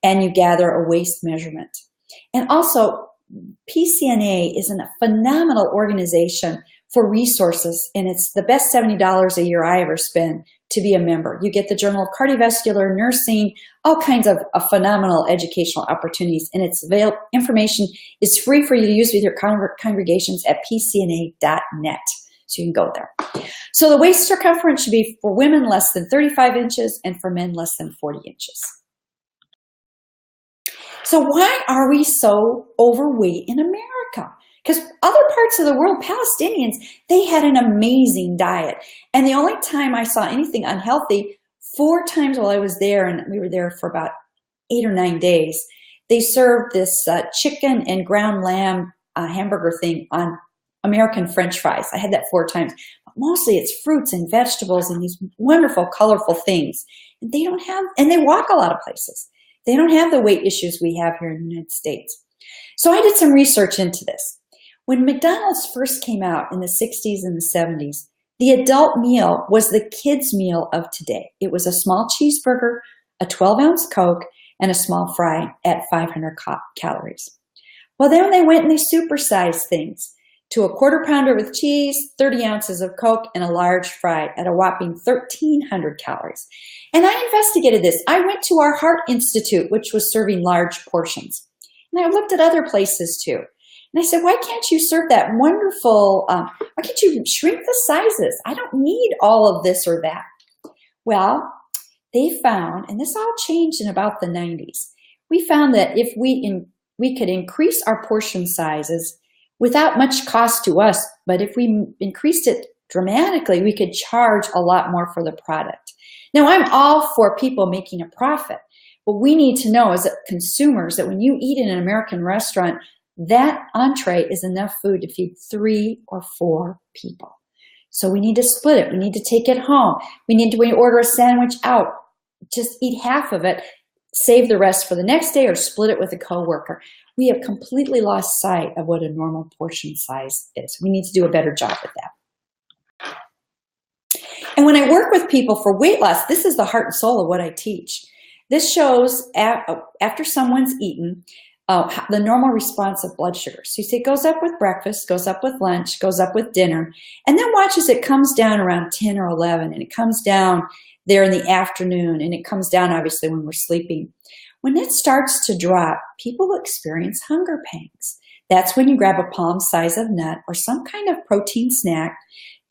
and you gather a waist measurement. And also, PCNA is a phenomenal organization for resources, and it's the best $70 a year I ever spend to be a member. You get the Journal of Cardiovascular Nursing, all kinds of phenomenal educational opportunities, and its information is free for you to use with your congregations at pcna.net. So you can go there. So the waist circumference should be for women less than 35 inches and for men less than 40 inches. So why are we so overweight in America? Because other parts of the world, Palestinians, they had an amazing diet. And the only time I saw anything unhealthy, 4 times while I was there, and we were there for about 8 or 9 days, they served this chicken and ground lamb hamburger thing on American French fries. I had that 4 times. But mostly it's fruits and vegetables and these wonderful, colorful things. And they don't have, and they walk a lot of places. They don't have the weight issues we have here in the United States. So I did some research into this. When McDonald's first came out in the 60s and the 70s, the adult meal was the kids' meal of today. It was a small cheeseburger, a 12-ounce Coke, and a small fry at 500 calories. Well, then they went and they supersized things to a quarter pounder with cheese, 30 ounces of Coke, and a large fry at a whopping 1,300 calories. And I investigated this. I went to our Heart Institute, which was serving large portions. And I looked at other places too. And I said, why can't you serve that wonderful, why can't you shrink the sizes? I don't need all of this or that. Well, they found, and this all changed in about the 90s, we found that if we could increase our portion sizes without much cost to us, but if we increased it dramatically, we could charge a lot more for the product. Now, I'm all for people making a profit. What we need to know as consumers that when you eat in an American restaurant, that entree is enough food to feed 3 or 4 people. So we need to split it. We need to take it home. When you order a sandwich out, just eat half of it, save the rest for the next day, or split it with a coworker. We have completely lost sight of what a normal portion size is. We need to do a better job with that. And when I work with people for weight loss, this is the heart and soul of what I teach. This shows after someone's eaten, the normal response of blood sugar. So you see it goes up with breakfast, goes up with lunch, goes up with dinner, and then watch as it comes down around 10 or 11, and it comes down there in the afternoon, and it comes down obviously when we're sleeping. When it starts to drop, people experience hunger pangs. That's when you grab a palm-sized nut or some kind of protein snack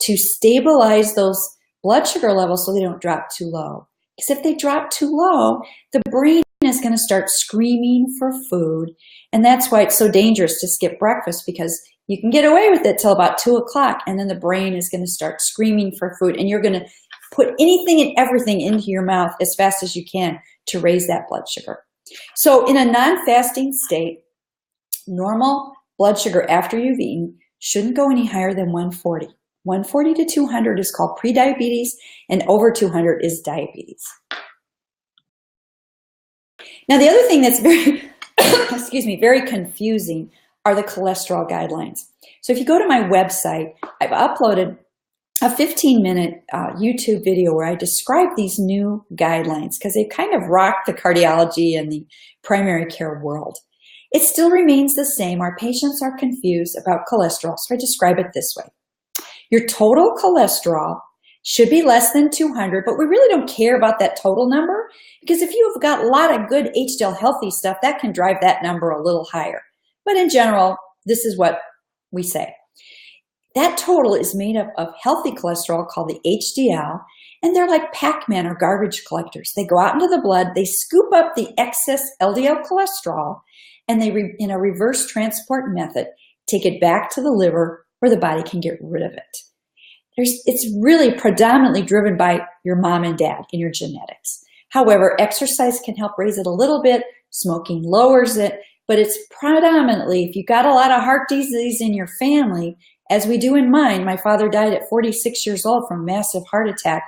to stabilize those blood sugar levels so they don't drop too low. Because if they drop too low, the brain is going to start screaming for food. And that's why it's so dangerous to skip breakfast, because you can get away with it till about 2 o'clock, and then the brain is going to start screaming for food, and you're going to put anything and everything into your mouth as fast as you can to raise that blood sugar. So in a non-fasting state, normal blood sugar after you've eaten shouldn't go any higher than 140. 140 to 200 is called prediabetes, and over 200 is diabetes. Now, the other thing that's very, very confusing are the cholesterol guidelines. So if you go to my website, I've uploaded a 15-minute YouTube video where I describe these new guidelines because they kind of rock the cardiology and the primary care world. It still remains the same. Our patients are confused about cholesterol, so I describe it this way. Your total cholesterol should be less than 200, but we really don't care about that total number, because if you've got a lot of good HDL healthy stuff, that can drive that number a little higher. But in general, this is what we say. That total is made up of healthy cholesterol called the HDL, and they're like Pac-Man or garbage collectors. They go out into the blood, they scoop up the excess LDL cholesterol, and they, in a reverse transport method, take it back to the liver where the body can get rid of it. It's really predominantly driven by your mom and dad in your genetics. However, exercise can help raise it a little bit, smoking lowers it, but it's predominantly, if you've got a lot of heart disease in your family, as we do in mine, my father died at 46 years old from massive heart attack.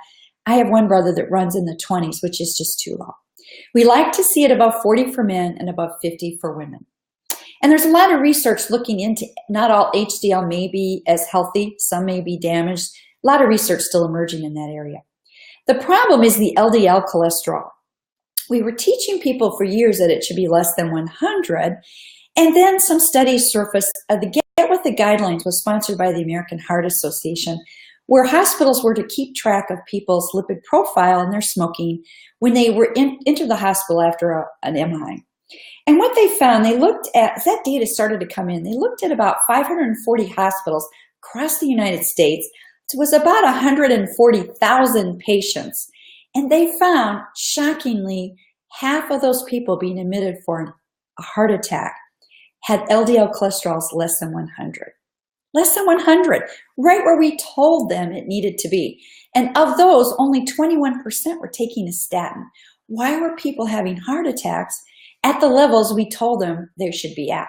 I have one brother that runs in the 20s, which is just too low. We like to see it above 40 for men and above 50 for women. And there's a lot of research looking into not all HDL may be as healthy, some may be damaged. A lot of research still emerging in that area. The problem is the LDL cholesterol. We were teaching people for years that it should be less than 100, and then some studies surfaced. The Get With the Guidelines was sponsored by the American Heart Association, where hospitals were to keep track of people's lipid profile and their smoking when they were into the hospital after an MI. And what they found, they looked at, as that data started to come in, they looked at about 540 hospitals across the United States. It was about 140,000 patients. And they found, shockingly, half of those people being admitted for a heart attack had LDL cholesterols less than 100. Less than 100, right where we told them it needed to be. And of those, only 21% were taking a statin. Why were people having heart attacks at the levels we told them they should be at?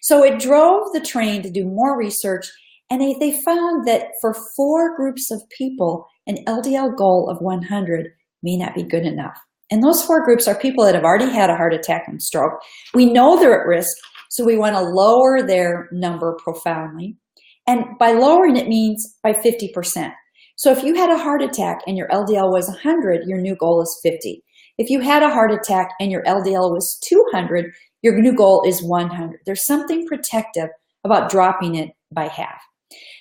So it drove the train to do more research, and they found that for 4 groups of people, an LDL goal of 100 may not be good enough. And those 4 groups are people that have already had a heart attack and stroke. We know they're at risk, so we want to lower their number profoundly. And by lowering it means by 50%. So if you had a heart attack and your LDL was 100, your new goal is 50. If you had a heart attack and your LDL was 200, your new goal is 100. There's something protective about dropping it by half.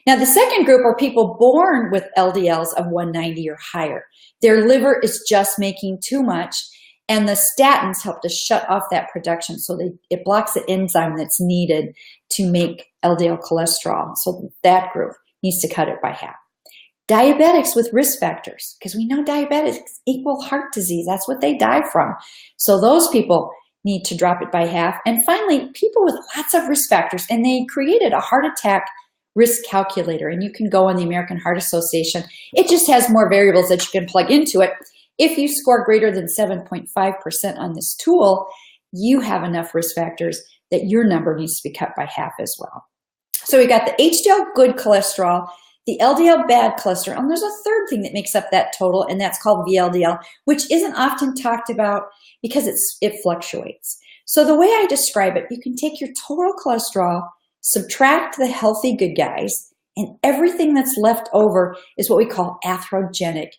Now, the second group are people born with LDLs of 190 or higher. Their liver is just making too much, and the statins help to shut off that production, so it blocks the enzyme that's needed to make LDL cholesterol. So that group needs to cut it by half. Diabetics with risk factors, because we know diabetics equal heart disease. That's what they die from. So those people need to drop it by half. And finally, people with lots of risk factors, and they created a heart attack risk calculator, and you can go on the American Heart Association. It just has more variables that you can plug into it. If you score greater than 7.5% on this tool, you have enough risk factors that your number needs to be cut by half as well. So we got the HDL good cholesterol, the LDL bad cholesterol, and there's a third thing that makes up that total, and that's called VLDL, which isn't often talked about because it fluctuates. So the way I describe it, you can take your total cholesterol, subtract the healthy good guys, and everything that's left over is what we call atherogenic.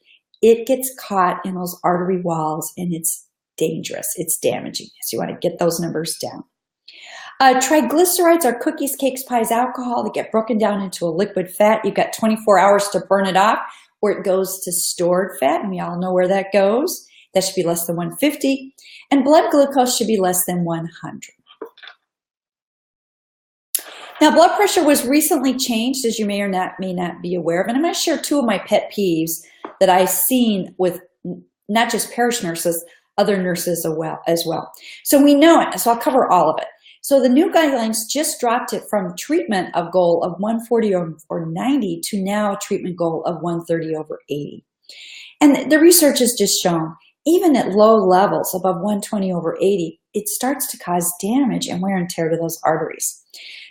It gets caught in those artery walls, and it's dangerous. It's damaging. So you want to get those numbers down. Triglycerides are cookies, cakes, pies, alcohol that get broken down into a liquid fat. You've got 24 hours to burn it off, or it goes to stored fat, and we all know where that goes. That should be less than 150. And blood glucose should be less than 100. Now, blood pressure was recently changed, as you may not be aware of, and I'm going to share 2 of my pet peeves that I've seen with not just parish nurses, other nurses as well. So we know it, so I'll cover all of it. So the new guidelines just dropped it from treatment of goal of 140 or 90 to now a treatment goal of 130 over 80. And the research has just shown, even at low levels above 120 over 80, it starts to cause damage and wear and tear to those arteries.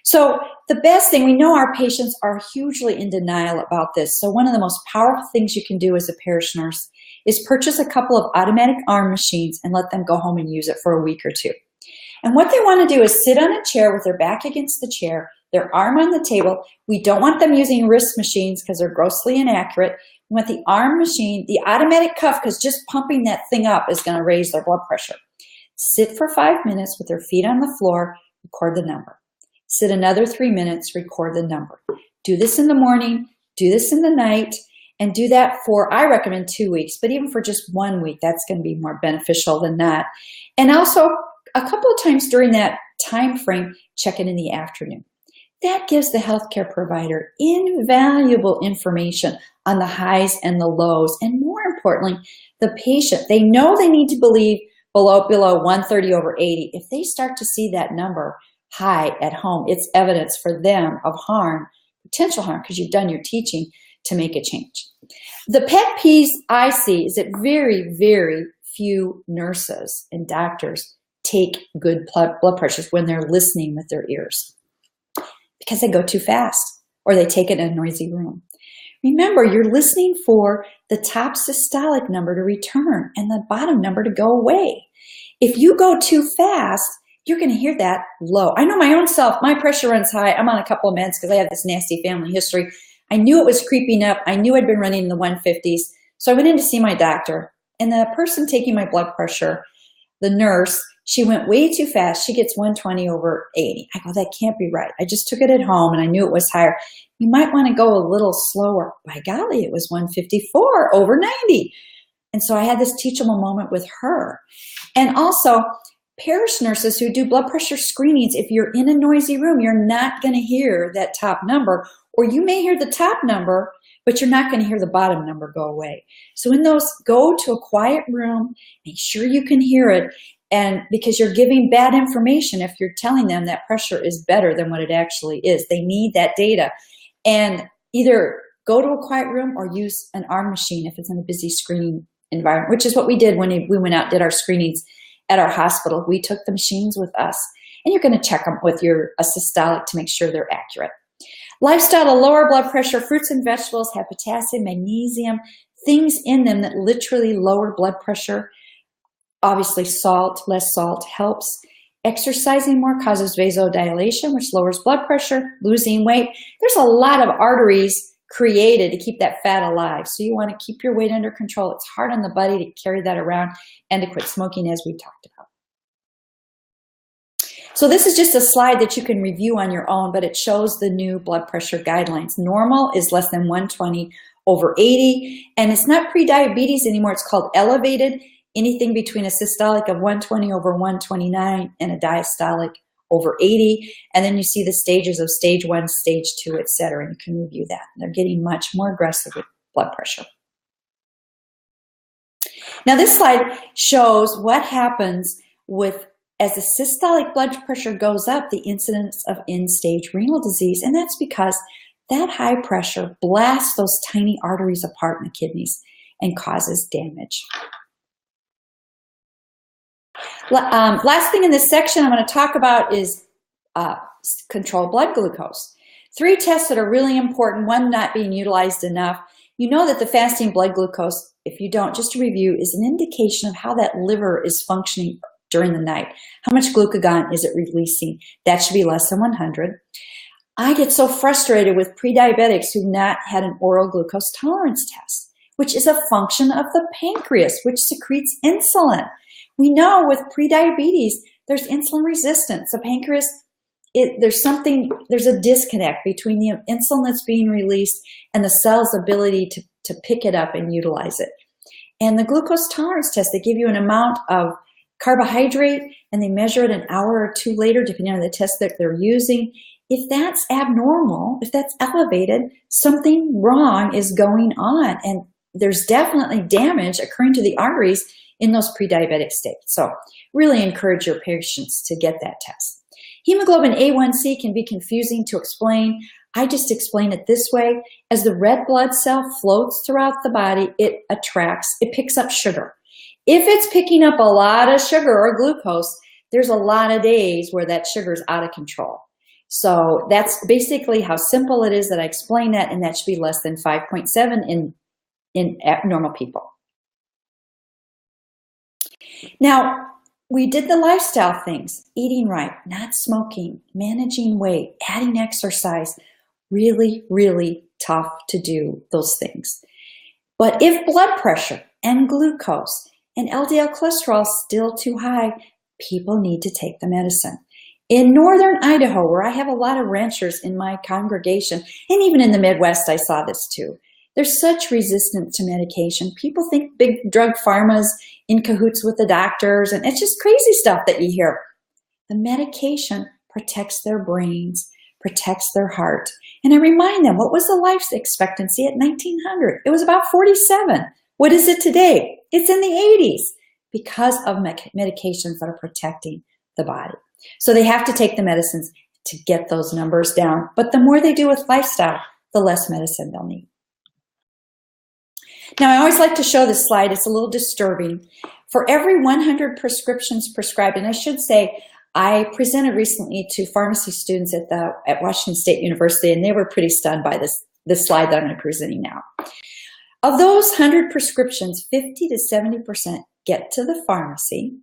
So the best thing, we know our patients are hugely in denial about this. So one of the most powerful things you can do as a parish nurse is purchase a couple of automatic arm machines and let them go home and use it for a week or 2. And what they want to do is sit on a chair with their back against the chair, their arm on the table. We don't want them using wrist machines because they're grossly inaccurate. We want the arm machine, the automatic cuff, because just pumping that thing up is going to raise their blood pressure. Sit for 5 minutes with their feet on the floor, record the number. Sit another 3 minutes, record the number. Do this in the morning, do this in the night, and do that for, I recommend 2 weeks, but even for just 1 week, that's going to be more beneficial than that. And also, a couple of times during that time frame, check it in the afternoon. That gives the healthcare provider invaluable information on the highs and the lows, and more importantly, the patient. They know they need to believe below 130 over 80. If they start to see that number high at home, it's evidence for them of harm, potential harm, because you've done your teaching to make a change. The pet peeves I see is that very, very few nurses and doctors take good blood pressures when they're listening with their ears, because they go too fast or they take it in a noisy room. Remember, you're listening for the top systolic number to return and the bottom number to go away. If you go too fast, you're going to hear that low. I know my own self, my pressure runs high. I'm on a couple of meds because I have this nasty family history. I knew it was creeping up. I knew I'd been running in the 150s. So I went in to see my doctor, and the person taking my blood pressure, the nurse, she went way too fast. She gets 120 over 80. I go, that can't be right. I just took it at home and I knew it was higher. You might want to go a little slower. By golly, it was 154 over 90. And so I had this teachable moment with her. And also, parish nurses who do blood pressure screenings, if you're in a noisy room, you're not going to hear that top number, or you may hear the top number, but you're not going to hear the bottom number go away. So in those, go to a quiet room, make sure you can hear it, and because you're giving bad information if you're telling them that pressure is better than what it actually is. They need that data. And either go to a quiet room or use an arm machine if it's in a busy screening environment, which is what we did when we went out and did our screenings at our hospital. We took the machines with us, and you're going to check them with a systolic to make sure they're accurate. Lifestyle to lower blood pressure. Fruits and vegetables have potassium, magnesium, things in them that literally lower blood pressure. Obviously, less salt helps. Exercising more causes vasodilation, which lowers blood pressure. Losing weight. There's a lot of arteries created to keep that fat alive. So you want to keep your weight under control. It's hard on the body to carry that around, and to quit smoking, as we talked about. So this is just a slide that you can review on your own, but it shows the new blood pressure guidelines. Normal is less than 120 over 80, and it's not pre-diabetes anymore. It's called elevated. Anything between a systolic of 120 over 129 and a diastolic over 80. And then you see the stages of stage 1, stage 2, etc. And you can review that. They're getting much more aggressive with blood pressure. Now this slide shows what happens as the systolic blood pressure goes up, the incidence of end-stage renal disease. And that's because that high pressure blasts those tiny arteries apart in the kidneys and causes damage. Last thing in this section I'm going to talk about is controlled blood glucose. 3 tests that are really important, one not being utilized enough. You know that the fasting blood glucose, if you don't, just to review, is an indication of how that liver is functioning during the night. How much glucagon is it releasing? That should be less than 100. I get so frustrated with pre-diabetics who've not had an oral glucose tolerance test, which is a function of the pancreas, which secretes insulin. We know with prediabetes, there's insulin resistance. The pancreas, there's a disconnect between the insulin that's being released and the cell's ability to pick it up and utilize it. And the glucose tolerance test, they give you an amount of carbohydrate and they measure it an hour or 2 later, depending on the test that they're using. If that's abnormal, if that's elevated, something wrong is going on. And there's definitely damage occurring to the arteries in those pre-diabetic states. So really encourage your patients to get that test. Hemoglobin A1C can be confusing to explain. I just explain it this way. As the red blood cell floats throughout the body, it picks up sugar. If it's picking up a lot of sugar or glucose, there's a lot of days where that sugar is out of control. So that's basically how simple it is that I explain that, and that should be less than 5.7 in abnormal people. Now, we did the lifestyle things, eating right, not smoking, managing weight, adding exercise. Really, really tough to do those things. But if blood pressure and glucose and LDL cholesterol is still too high, people need to take the medicine. In northern Idaho, where I have a lot of ranchers in my congregation, and even in the Midwest, I saw this too. There's such resistance to medication. People think big drug pharma's in cahoots with the doctors, and it's just crazy stuff that you hear. The medication protects their brains, protects their heart. And I remind them, what was the life expectancy at 1900? It was about 47. What is it today? It's in the 80s because of medications that are protecting the body. So they have to take the medicines to get those numbers down. But the more they do with lifestyle, the less medicine they'll need. Now, I always like to show this slide. It's a little disturbing. For every 100 prescriptions prescribed, and I should say, I presented recently to pharmacy students at Washington State University, and they were pretty stunned by this this slide that I'm going to be presenting now. Of those 100 prescriptions, 50 to 70% get to the pharmacy.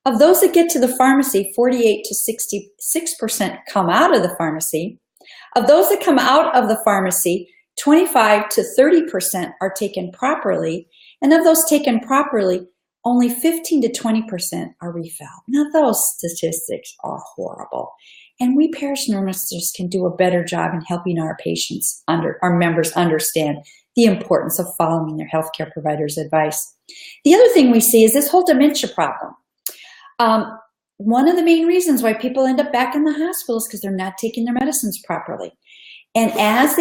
Of those that get to the pharmacy, 48 to 66% come out of the pharmacy. Of those that come out of the pharmacy, 25 to 30% are taken properly. And of those taken properly, only 15 to 20% are refilled. Now, those statistics are horrible. And we parish nurses can do a better job in helping our patients, our members understand the importance of following their healthcare provider's advice. The other thing we see is this whole dementia problem. One of the main reasons why people end up back in the hospital is because they're not taking their medicines properly. And as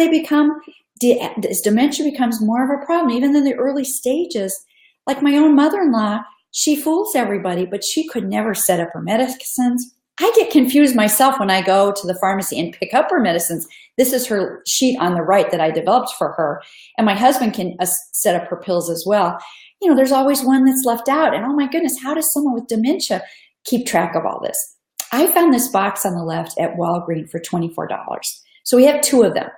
dementia becomes more of a problem, even in the early stages, like my own mother-in-law, she fools everybody, but she could never set up her medicines. I get confused myself when I go to the pharmacy and pick up her medicines. This is her sheet on the right that I developed for her. And my husband can set up her pills as well. You know, there's always one that's left out. And oh my goodness, how does someone with dementia keep track of all this? I found this box on the left at Walgreens for $24. So we have 2 of them.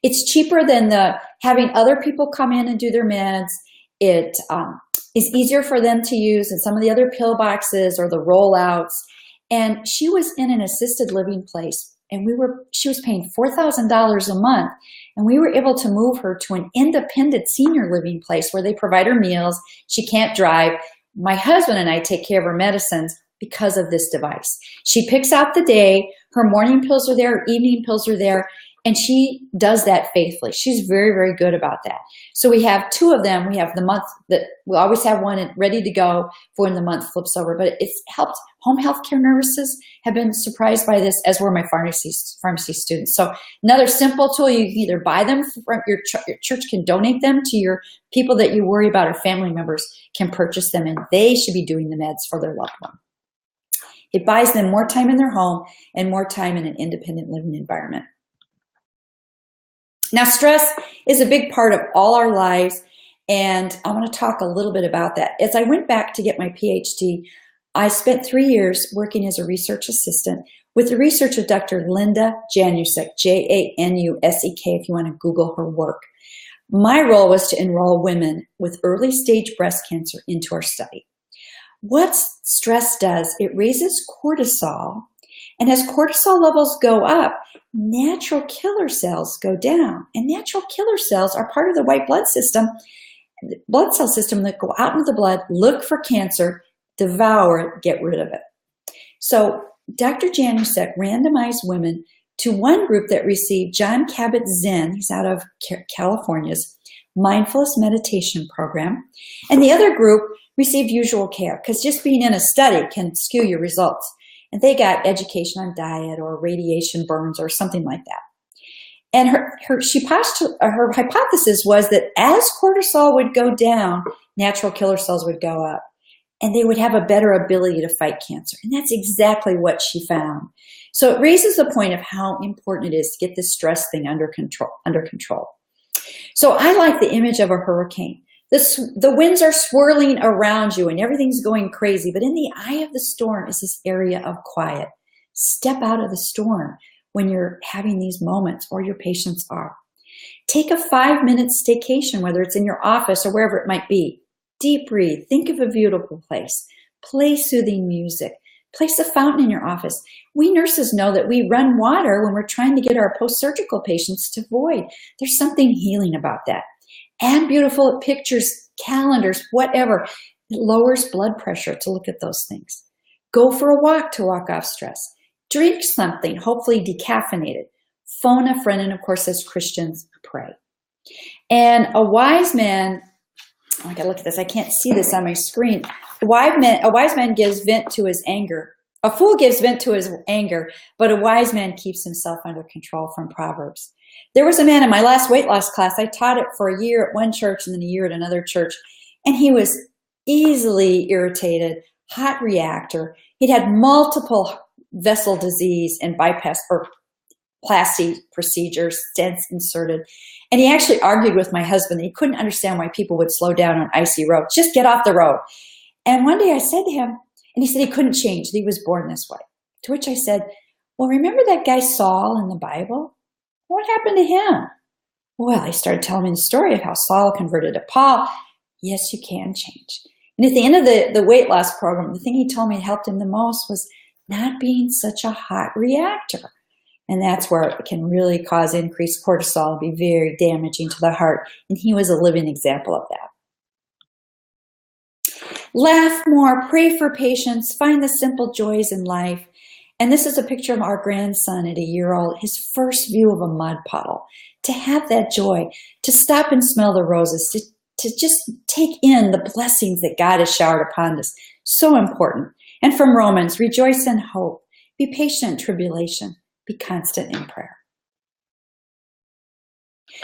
It's cheaper than having other people come in and do their meds. It is easier for them to use than some of the other pill boxes or the rollouts. And she was in an assisted living place, and she was paying $4,000 a month, and we were able to move her to an independent senior living place where they provide her meals. She can't drive. My husband and I take care of her medicines because of this device. She picks out the day, her morning pills are there, her evening pills are there, and she does that faithfully. She's very, very good about that. So we have 2 of them. We have the month that we always have one ready to go for when the month flips over. But it's helped. Home health care nurses have been surprised by this, as were my pharmacy students. So another simple tool, you can either buy them from your church can donate them to your people that you worry about, or family members can purchase them, and they should be doing the meds for their loved one. It buys them more time in their home and more time in an independent living environment. Now, stress is a big part of all our lives, and I want to talk a little bit about that. As I went back to get my Ph.D., I spent 3 years working as a research assistant with the research of Dr. Linda Janusek, Janusek, if you want to Google her work. My role was to enroll women with early stage breast cancer into our study. What stress does, it raises cortisol, and as cortisol levels go up, natural killer cells go down. And natural killer cells are part of the white blood cell system that go out into the blood, look for cancer, devour it, get rid of it. So Dr. Janusek randomized women to one group that received John Kabat-Zinn, he's out of California's mindfulness meditation program, and the other group received usual care, because just being in a study can skew your results. And they got education on diet or radiation burns or something like that. And her hypothesis was that as cortisol would go down, natural killer cells would go up, and they would have a better ability to fight cancer. And that's exactly what she found. So it raises the point of how important it is to get this stress thing under control. So I like the image of a hurricane. The winds are swirling around you and everything's going crazy, but in the eye of the storm is this area of quiet. Step out of the storm when you're having these moments, or your patients are. Take a 5-minute staycation, whether it's in your office or wherever it might be. Deep breathe. Think of a beautiful place. Play soothing music. Place a fountain in your office. We nurses know that we run water when we're trying to get our post-surgical patients to void. There's something healing about that. Add beautiful pictures, calendars, whatever. It lowers blood pressure to look at those things. Go for a walk to walk off stress. Drink something, hopefully decaffeinated. Phone a friend, and of course, as Christians, pray. And a wise man, I gotta look at this, I can't see this on my screen. A wise man gives vent to his anger. A fool gives vent to his anger, but a wise man keeps himself under control, from Proverbs. There was a man in my last weight loss class. I taught it for a year at one church and then a year at another church. And he was easily irritated, hot reactor. He'd had multiple vessel disease and bypass or plasty procedures, stents inserted. And he actually argued with my husband that he couldn't understand why people would slow down on icy roads. Just get off the road. And one day I said to him, and he said he couldn't change, that he was born this way. To which I said, well, remember that guy Saul in the Bible? What happened to him? Well, he started telling me the story of how Saul converted to Paul. Yes, you can change. And at the end of the weight loss program, the thing he told me helped him the most was not being such a hot reactor. And that's where it can really cause increased cortisol and be very damaging to the heart. And he was a living example of that. Laugh more, pray for patience, find the simple joys in life. And this is a picture of our grandson at a year old, his first view of a mud puddle. To have that joy, to stop and smell the roses, to just take in the blessings that God has showered upon us. So important. And from Romans, rejoice in hope, be patient in tribulation, be constant in prayer.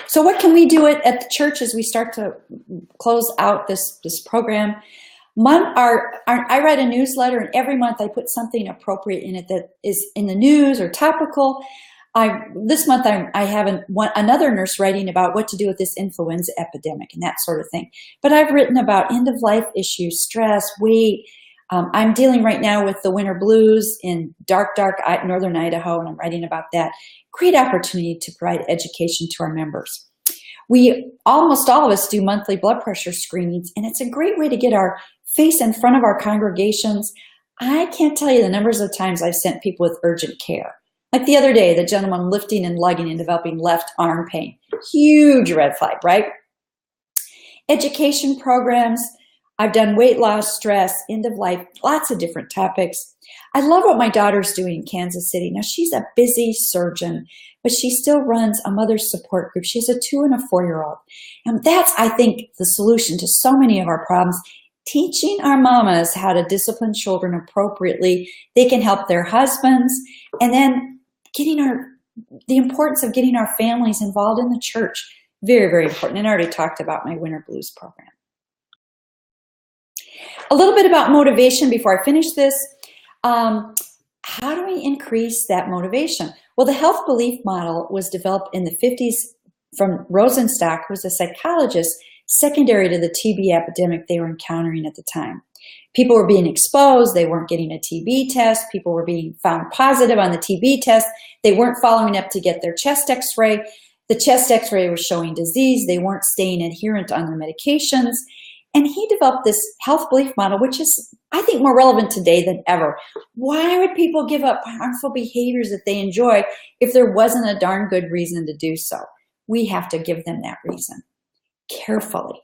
So what can we do at the church as we start to close out this program? I write a newsletter, and every month I put something appropriate in it that is in the news or topical. This month I have another nurse writing about what to do with this influenza epidemic and that sort of thing. But I've written about end-of-life issues, stress, weight. I'm dealing right now with the winter blues in dark northern Idaho, and I'm writing about that. Great opportunity to provide education to our members. Almost all of us do monthly blood pressure screenings, and it's a great way to get our face in front of our congregations. I can't tell you the numbers of times I've sent people with urgent care. Like the other day, the gentleman lifting and lugging and developing left arm pain. Huge red flag, right? Education programs. I've done weight loss, stress, end of life, lots of different topics. I love what my daughter's doing in Kansas City. Now, she's a busy surgeon, but she still runs a mother's support group. She has a 2- and a 4-year-old. And that's, I think, the solution to so many of our problems. Teaching our mamas how to discipline children appropriately. They can help their husbands. And then the importance of getting our families involved in the church. Very, very important. And I already talked about my winter blues program. A little bit about motivation before I finish this. How do we increase that motivation? Well, the health belief model was developed in the 50s from Rosenstock, who was a psychologist secondary to the TB epidemic they were encountering at the time. People were being exposed. They weren't getting a TB test. People were being found positive on the TB test. They weren't following up to get their chest x-ray. The chest x-ray was showing disease. They weren't staying adherent on their medications. And he developed this health belief model, which is, I think, more relevant today than ever. Why would people give up harmful behaviors that they enjoy if there wasn't a darn good reason to do so? We have to give them that reason carefully.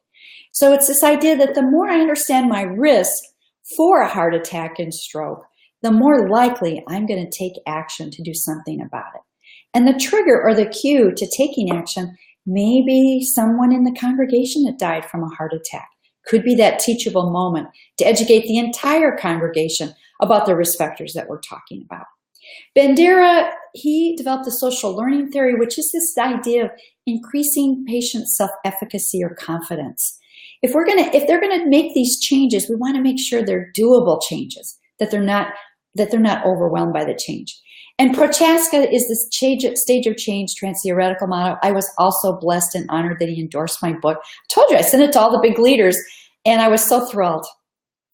So it's this idea that the more I understand my risk for a heart attack and stroke, the more likely I'm going to take action to do something about it. And the trigger or the cue to taking action may be someone in the congregation that died from a heart attack. Could be that teachable moment to educate the entire congregation about the risk factors that we're talking about. Bandera, he developed the social learning theory, which is this idea of increasing patient self-efficacy or confidence. If they're gonna make these changes, we want to make sure they're doable changes, that they're not overwhelmed by the change. And Prochaska is this stage of change trans-theoretical model. I was also blessed and honored that he endorsed my book. I told you, I sent it to all the big leaders, and I was so thrilled.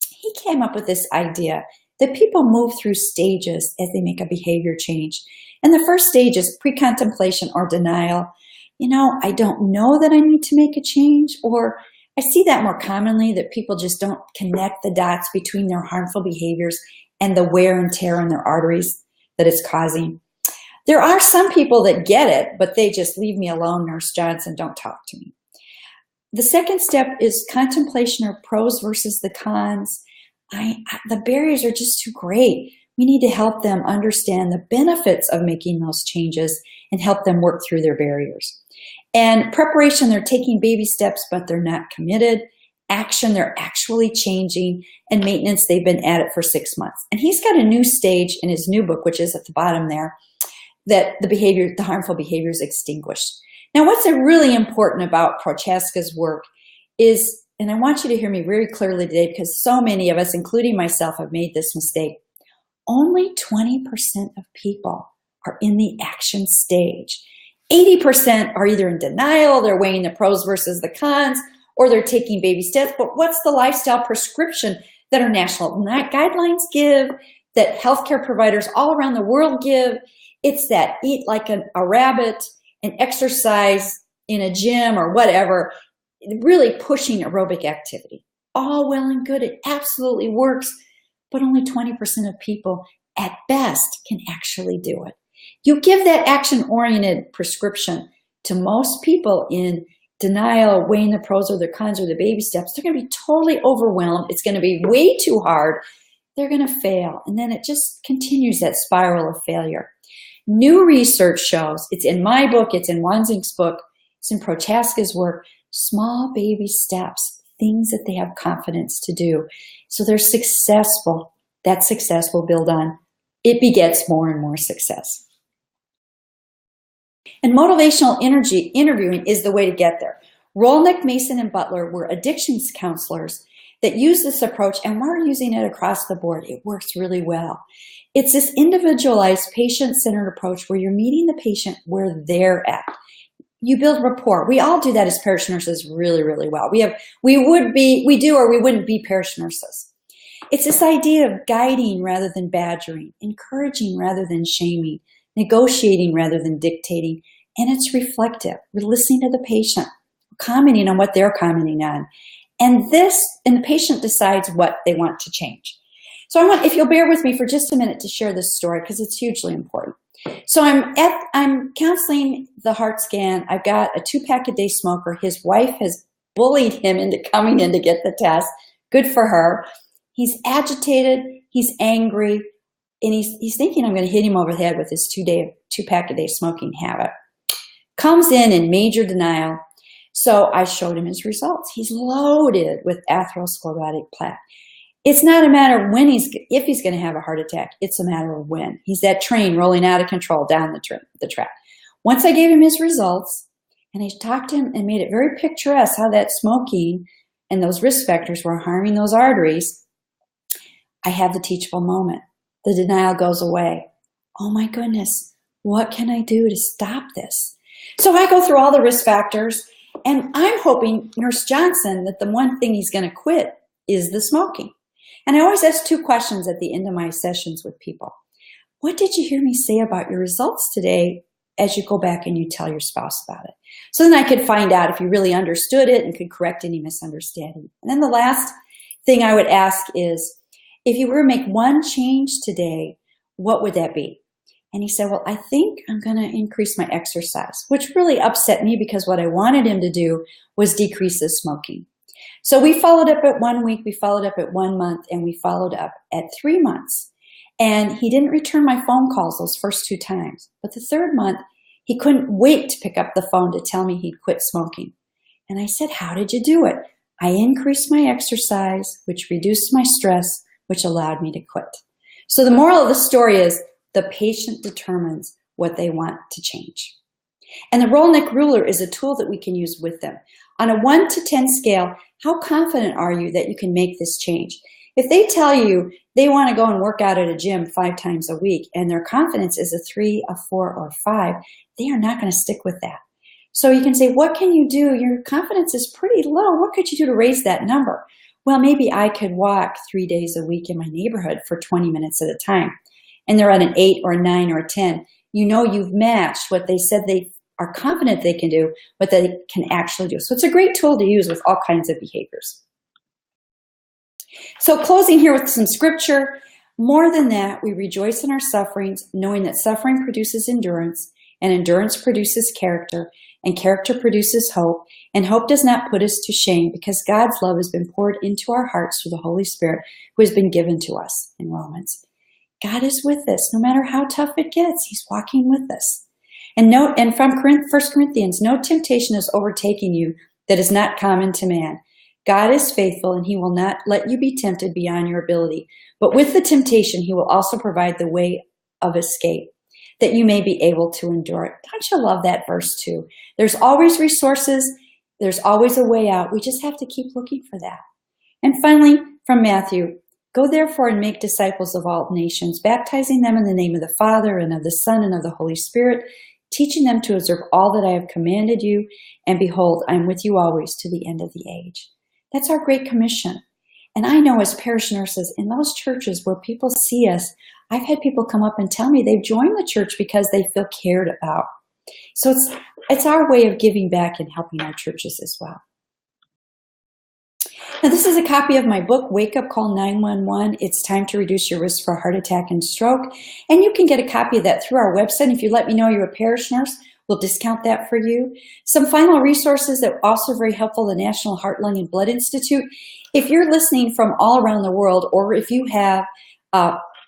He came up with this idea that people move through stages as they make a behavior change. And the first stage is pre-contemplation or denial. I don't know that I need to make a change, or I see that more commonly, that people just don't connect the dots between their harmful behaviors and the wear and tear on their arteries that it's causing. There are some people that get it, but they just leave me alone, Nurse Johnson, don't talk to me. The second step is contemplation or pros versus the cons. The barriers are just too great. We need to help them understand the benefits of making those changes and help them work through their barriers. And preparation, they're taking baby steps, but they're not committed. Action, they're actually changing. And maintenance, they've been at it for 6 months. And he's got a new stage in his new book, which is at the bottom there, that the harmful behavior is extinguished. Now, what's really important about Prochaska's work is, and I want you to hear me very clearly today, because so many of us, including myself, have made this mistake. Only 20% of people are in the action stage. 80% are either in denial, they're weighing the pros versus the cons, or they're taking baby steps. But what's the lifestyle prescription that our national guidelines give, that healthcare providers all around the world give? It's that eat like a rabbit and exercise in a gym or whatever, really pushing aerobic activity. All well and good. It absolutely works, but only 20% of people at best can actually do it. You give that action-oriented prescription to most people in denial, weighing the pros or the cons or the baby steps, they're going to be totally overwhelmed. It's going to be way too hard. They're going to fail. And then it just continues that spiral of failure. New research shows, it's in my book, it's in Wanzing's book, it's in Prochaska's work, small baby steps, things that they have confidence to do. So they're successful. That success will build on. It begets more and more success. And motivational interviewing is the way to get there. Rolnick, Mason, and Butler were addictions counselors that use this approach, and we're using it across the board. It works really well. It's this individualized, patient-centered approach where you're meeting the patient where they're at. You build rapport. We all do that as parish nurses really, really well. We do or we wouldn't be parish nurses. It's this idea of guiding rather than badgering, encouraging rather than shaming, negotiating rather than dictating, and it's reflective. We're listening to the patient, commenting on what they're commenting on. And the patient decides what they want to change. So if you'll bear with me for just a minute to share this story, because it's hugely important. So I'm counseling the heart scan. I've got a 2-pack-a-day smoker. His wife has bullied him into coming in to get the test. Good for her. He's agitated. He's angry. And he's thinking I'm going to hit him over the head with this 2-pack-a-day smoking habit. Comes in major denial. So I showed him his results. He's loaded with atherosclerotic plaque. It's not a matter of if he's going to have a heart attack. It's a matter of when. He's that train rolling out of control down the track. Once I gave him his results, and I talked to him and made it very picturesque how that smoking and those risk factors were harming those arteries, I have the teachable moment. The denial goes away. Oh my goodness, what can I do to stop this? So I go through all the risk factors, and I'm hoping, Nurse Johnson, that the one thing he's going to quit is the smoking. And I always ask 2 questions at the end of my sessions with people. What did you hear me say about your results today as you go back and you tell your spouse about it? So then I could find out if you really understood it and could correct any misunderstanding. And then the last thing I would ask is, if you were to make one change today, what would that be? And he said, well, I think I'm going to increase my exercise, which really upset me because what I wanted him to do was decrease the smoking. So we followed up at 1 week, we followed up at 1 month, and we followed up at 3 months. And he didn't return my phone calls those first 2 times. But the 3rd month, he couldn't wait to pick up the phone to tell me he'd quit smoking. And I said, how did you do it? I increased my exercise, which reduced my stress, which allowed me to quit. So the moral of the story is the patient determines what they want to change. And the Rolnick ruler is a tool that we can use with them. On a 1 to 10 scale, how confident are you that you can make this change? If they tell you they want to go and work out at a gym 5 times a week and their confidence is a 3, a 4, or 5, they are not going to stick with that. So you can say, what can you do? Your confidence is pretty low. What could you do to raise that number? Well, maybe I could walk 3 days a week in my neighborhood for 20 minutes at a time. And they're at an 8 or a 9 or a 10. You know you've matched what they said they are confident they can do, what they can actually do. So it's a great tool to use with all kinds of behaviors. So closing here with some scripture. More than that, we rejoice in our sufferings, knowing that suffering produces endurance, and endurance produces character, and character produces hope, and hope does not put us to shame because God's love has been poured into our hearts through the Holy Spirit who has been given to us in Romans. God is with us. No matter how tough it gets, he's walking with us. And from 1 Corinthians, no temptation has overtaken you that is not common to man. God is faithful, and he will not let you be tempted beyond your ability. But with the temptation, he will also provide the way of escape, that you may be able to endure it. Don't you love that verse too? There's always resources. There's always a way out. We just have to keep looking for that. And finally, from Matthew, go therefore and make disciples of all nations, baptizing them in the name of the Father and of the Son and of the Holy Spirit, teaching them to observe all that I have commanded you. And behold, I am with you always to the end of the age. That's our Great Commission. And I know as parish nurses in those churches where people see us, I've had people come up and tell me they've joined the church because they feel cared about. So it's our way of giving back and helping our churches as well. Now, this is a copy of my book, Wake Up Call 911. It's time to reduce your risk for heart attack and stroke. And you can get a copy of that through our website. If you let me know you're a parish nurse, we'll discount that for you. Some final resources that are also very helpful, the National Heart, Lung, and Blood Institute. If you're listening from all around the world, or if you have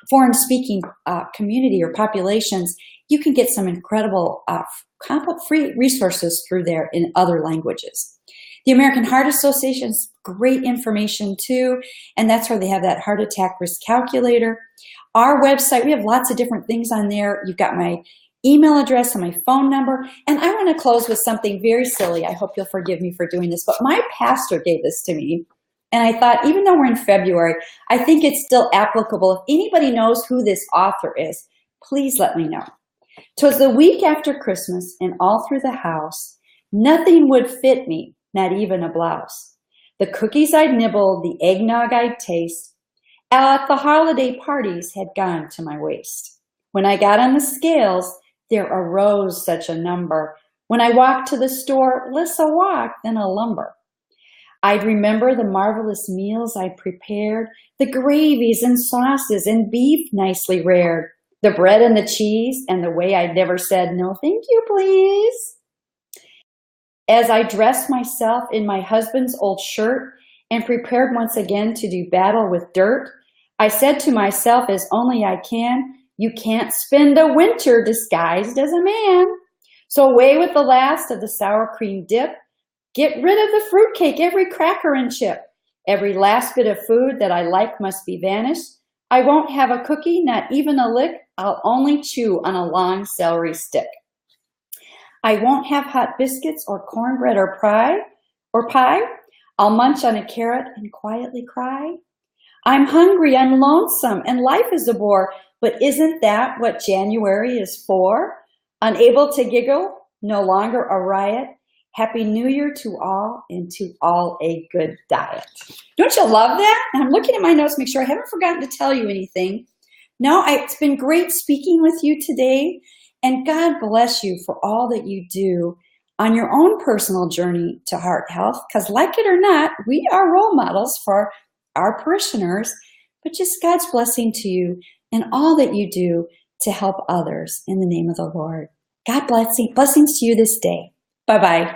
foreign-speaking community or populations, you can get some incredible free resources through there in other languages. The American Heart Association's great information too, and that's where they have that heart attack risk calculator. Our website, we have lots of different things on there. You've got my email address and my phone number, and I want to close with something very silly. I hope you'll forgive me for doing this, but my pastor gave this to me, and I thought, even though we're in February, I think it's still applicable. If anybody knows who this author is, please let me know. 'Twas the week after Christmas, and all through the house, nothing would fit me, not even a blouse. The cookies I'd nibble, the eggnog I'd taste, at the holiday parties had gone to my waist. When I got on the scales, there arose such a number. When I walked to the store, less a walk than a lumber. I'd remember the marvelous meals I prepared, the gravies and sauces and beef nicely reared, the bread and the cheese, and the way I'd never said, no, thank you, please. As I dressed myself in my husband's old shirt and prepared once again to do battle with dirt, I said to myself as only I can, you can't spend a winter disguised as a man. So away with the last of the sour cream dip. Get rid of the fruitcake, every cracker and chip. Every last bit of food that I like must be vanished. I won't have a cookie, not even a lick. I'll only chew on a long celery stick. I won't have hot biscuits or cornbread or pie. I'll munch on a carrot and quietly cry. I'm hungry, I'm lonesome, and life is a bore. But isn't that what January is for? Unable to giggle, no longer a riot. Happy New Year to all, and to all a good diet. Don't you love that? And I'm looking at my notes, make sure I haven't forgotten to tell you anything. No, it's been great speaking with you today. And God bless you for all that you do on your own personal journey to heart health, because like it or not, we are role models for our parishioners, but just God's blessing to you and all that you do to help others in the name of the Lord. God blessings to you this day. Bye-bye.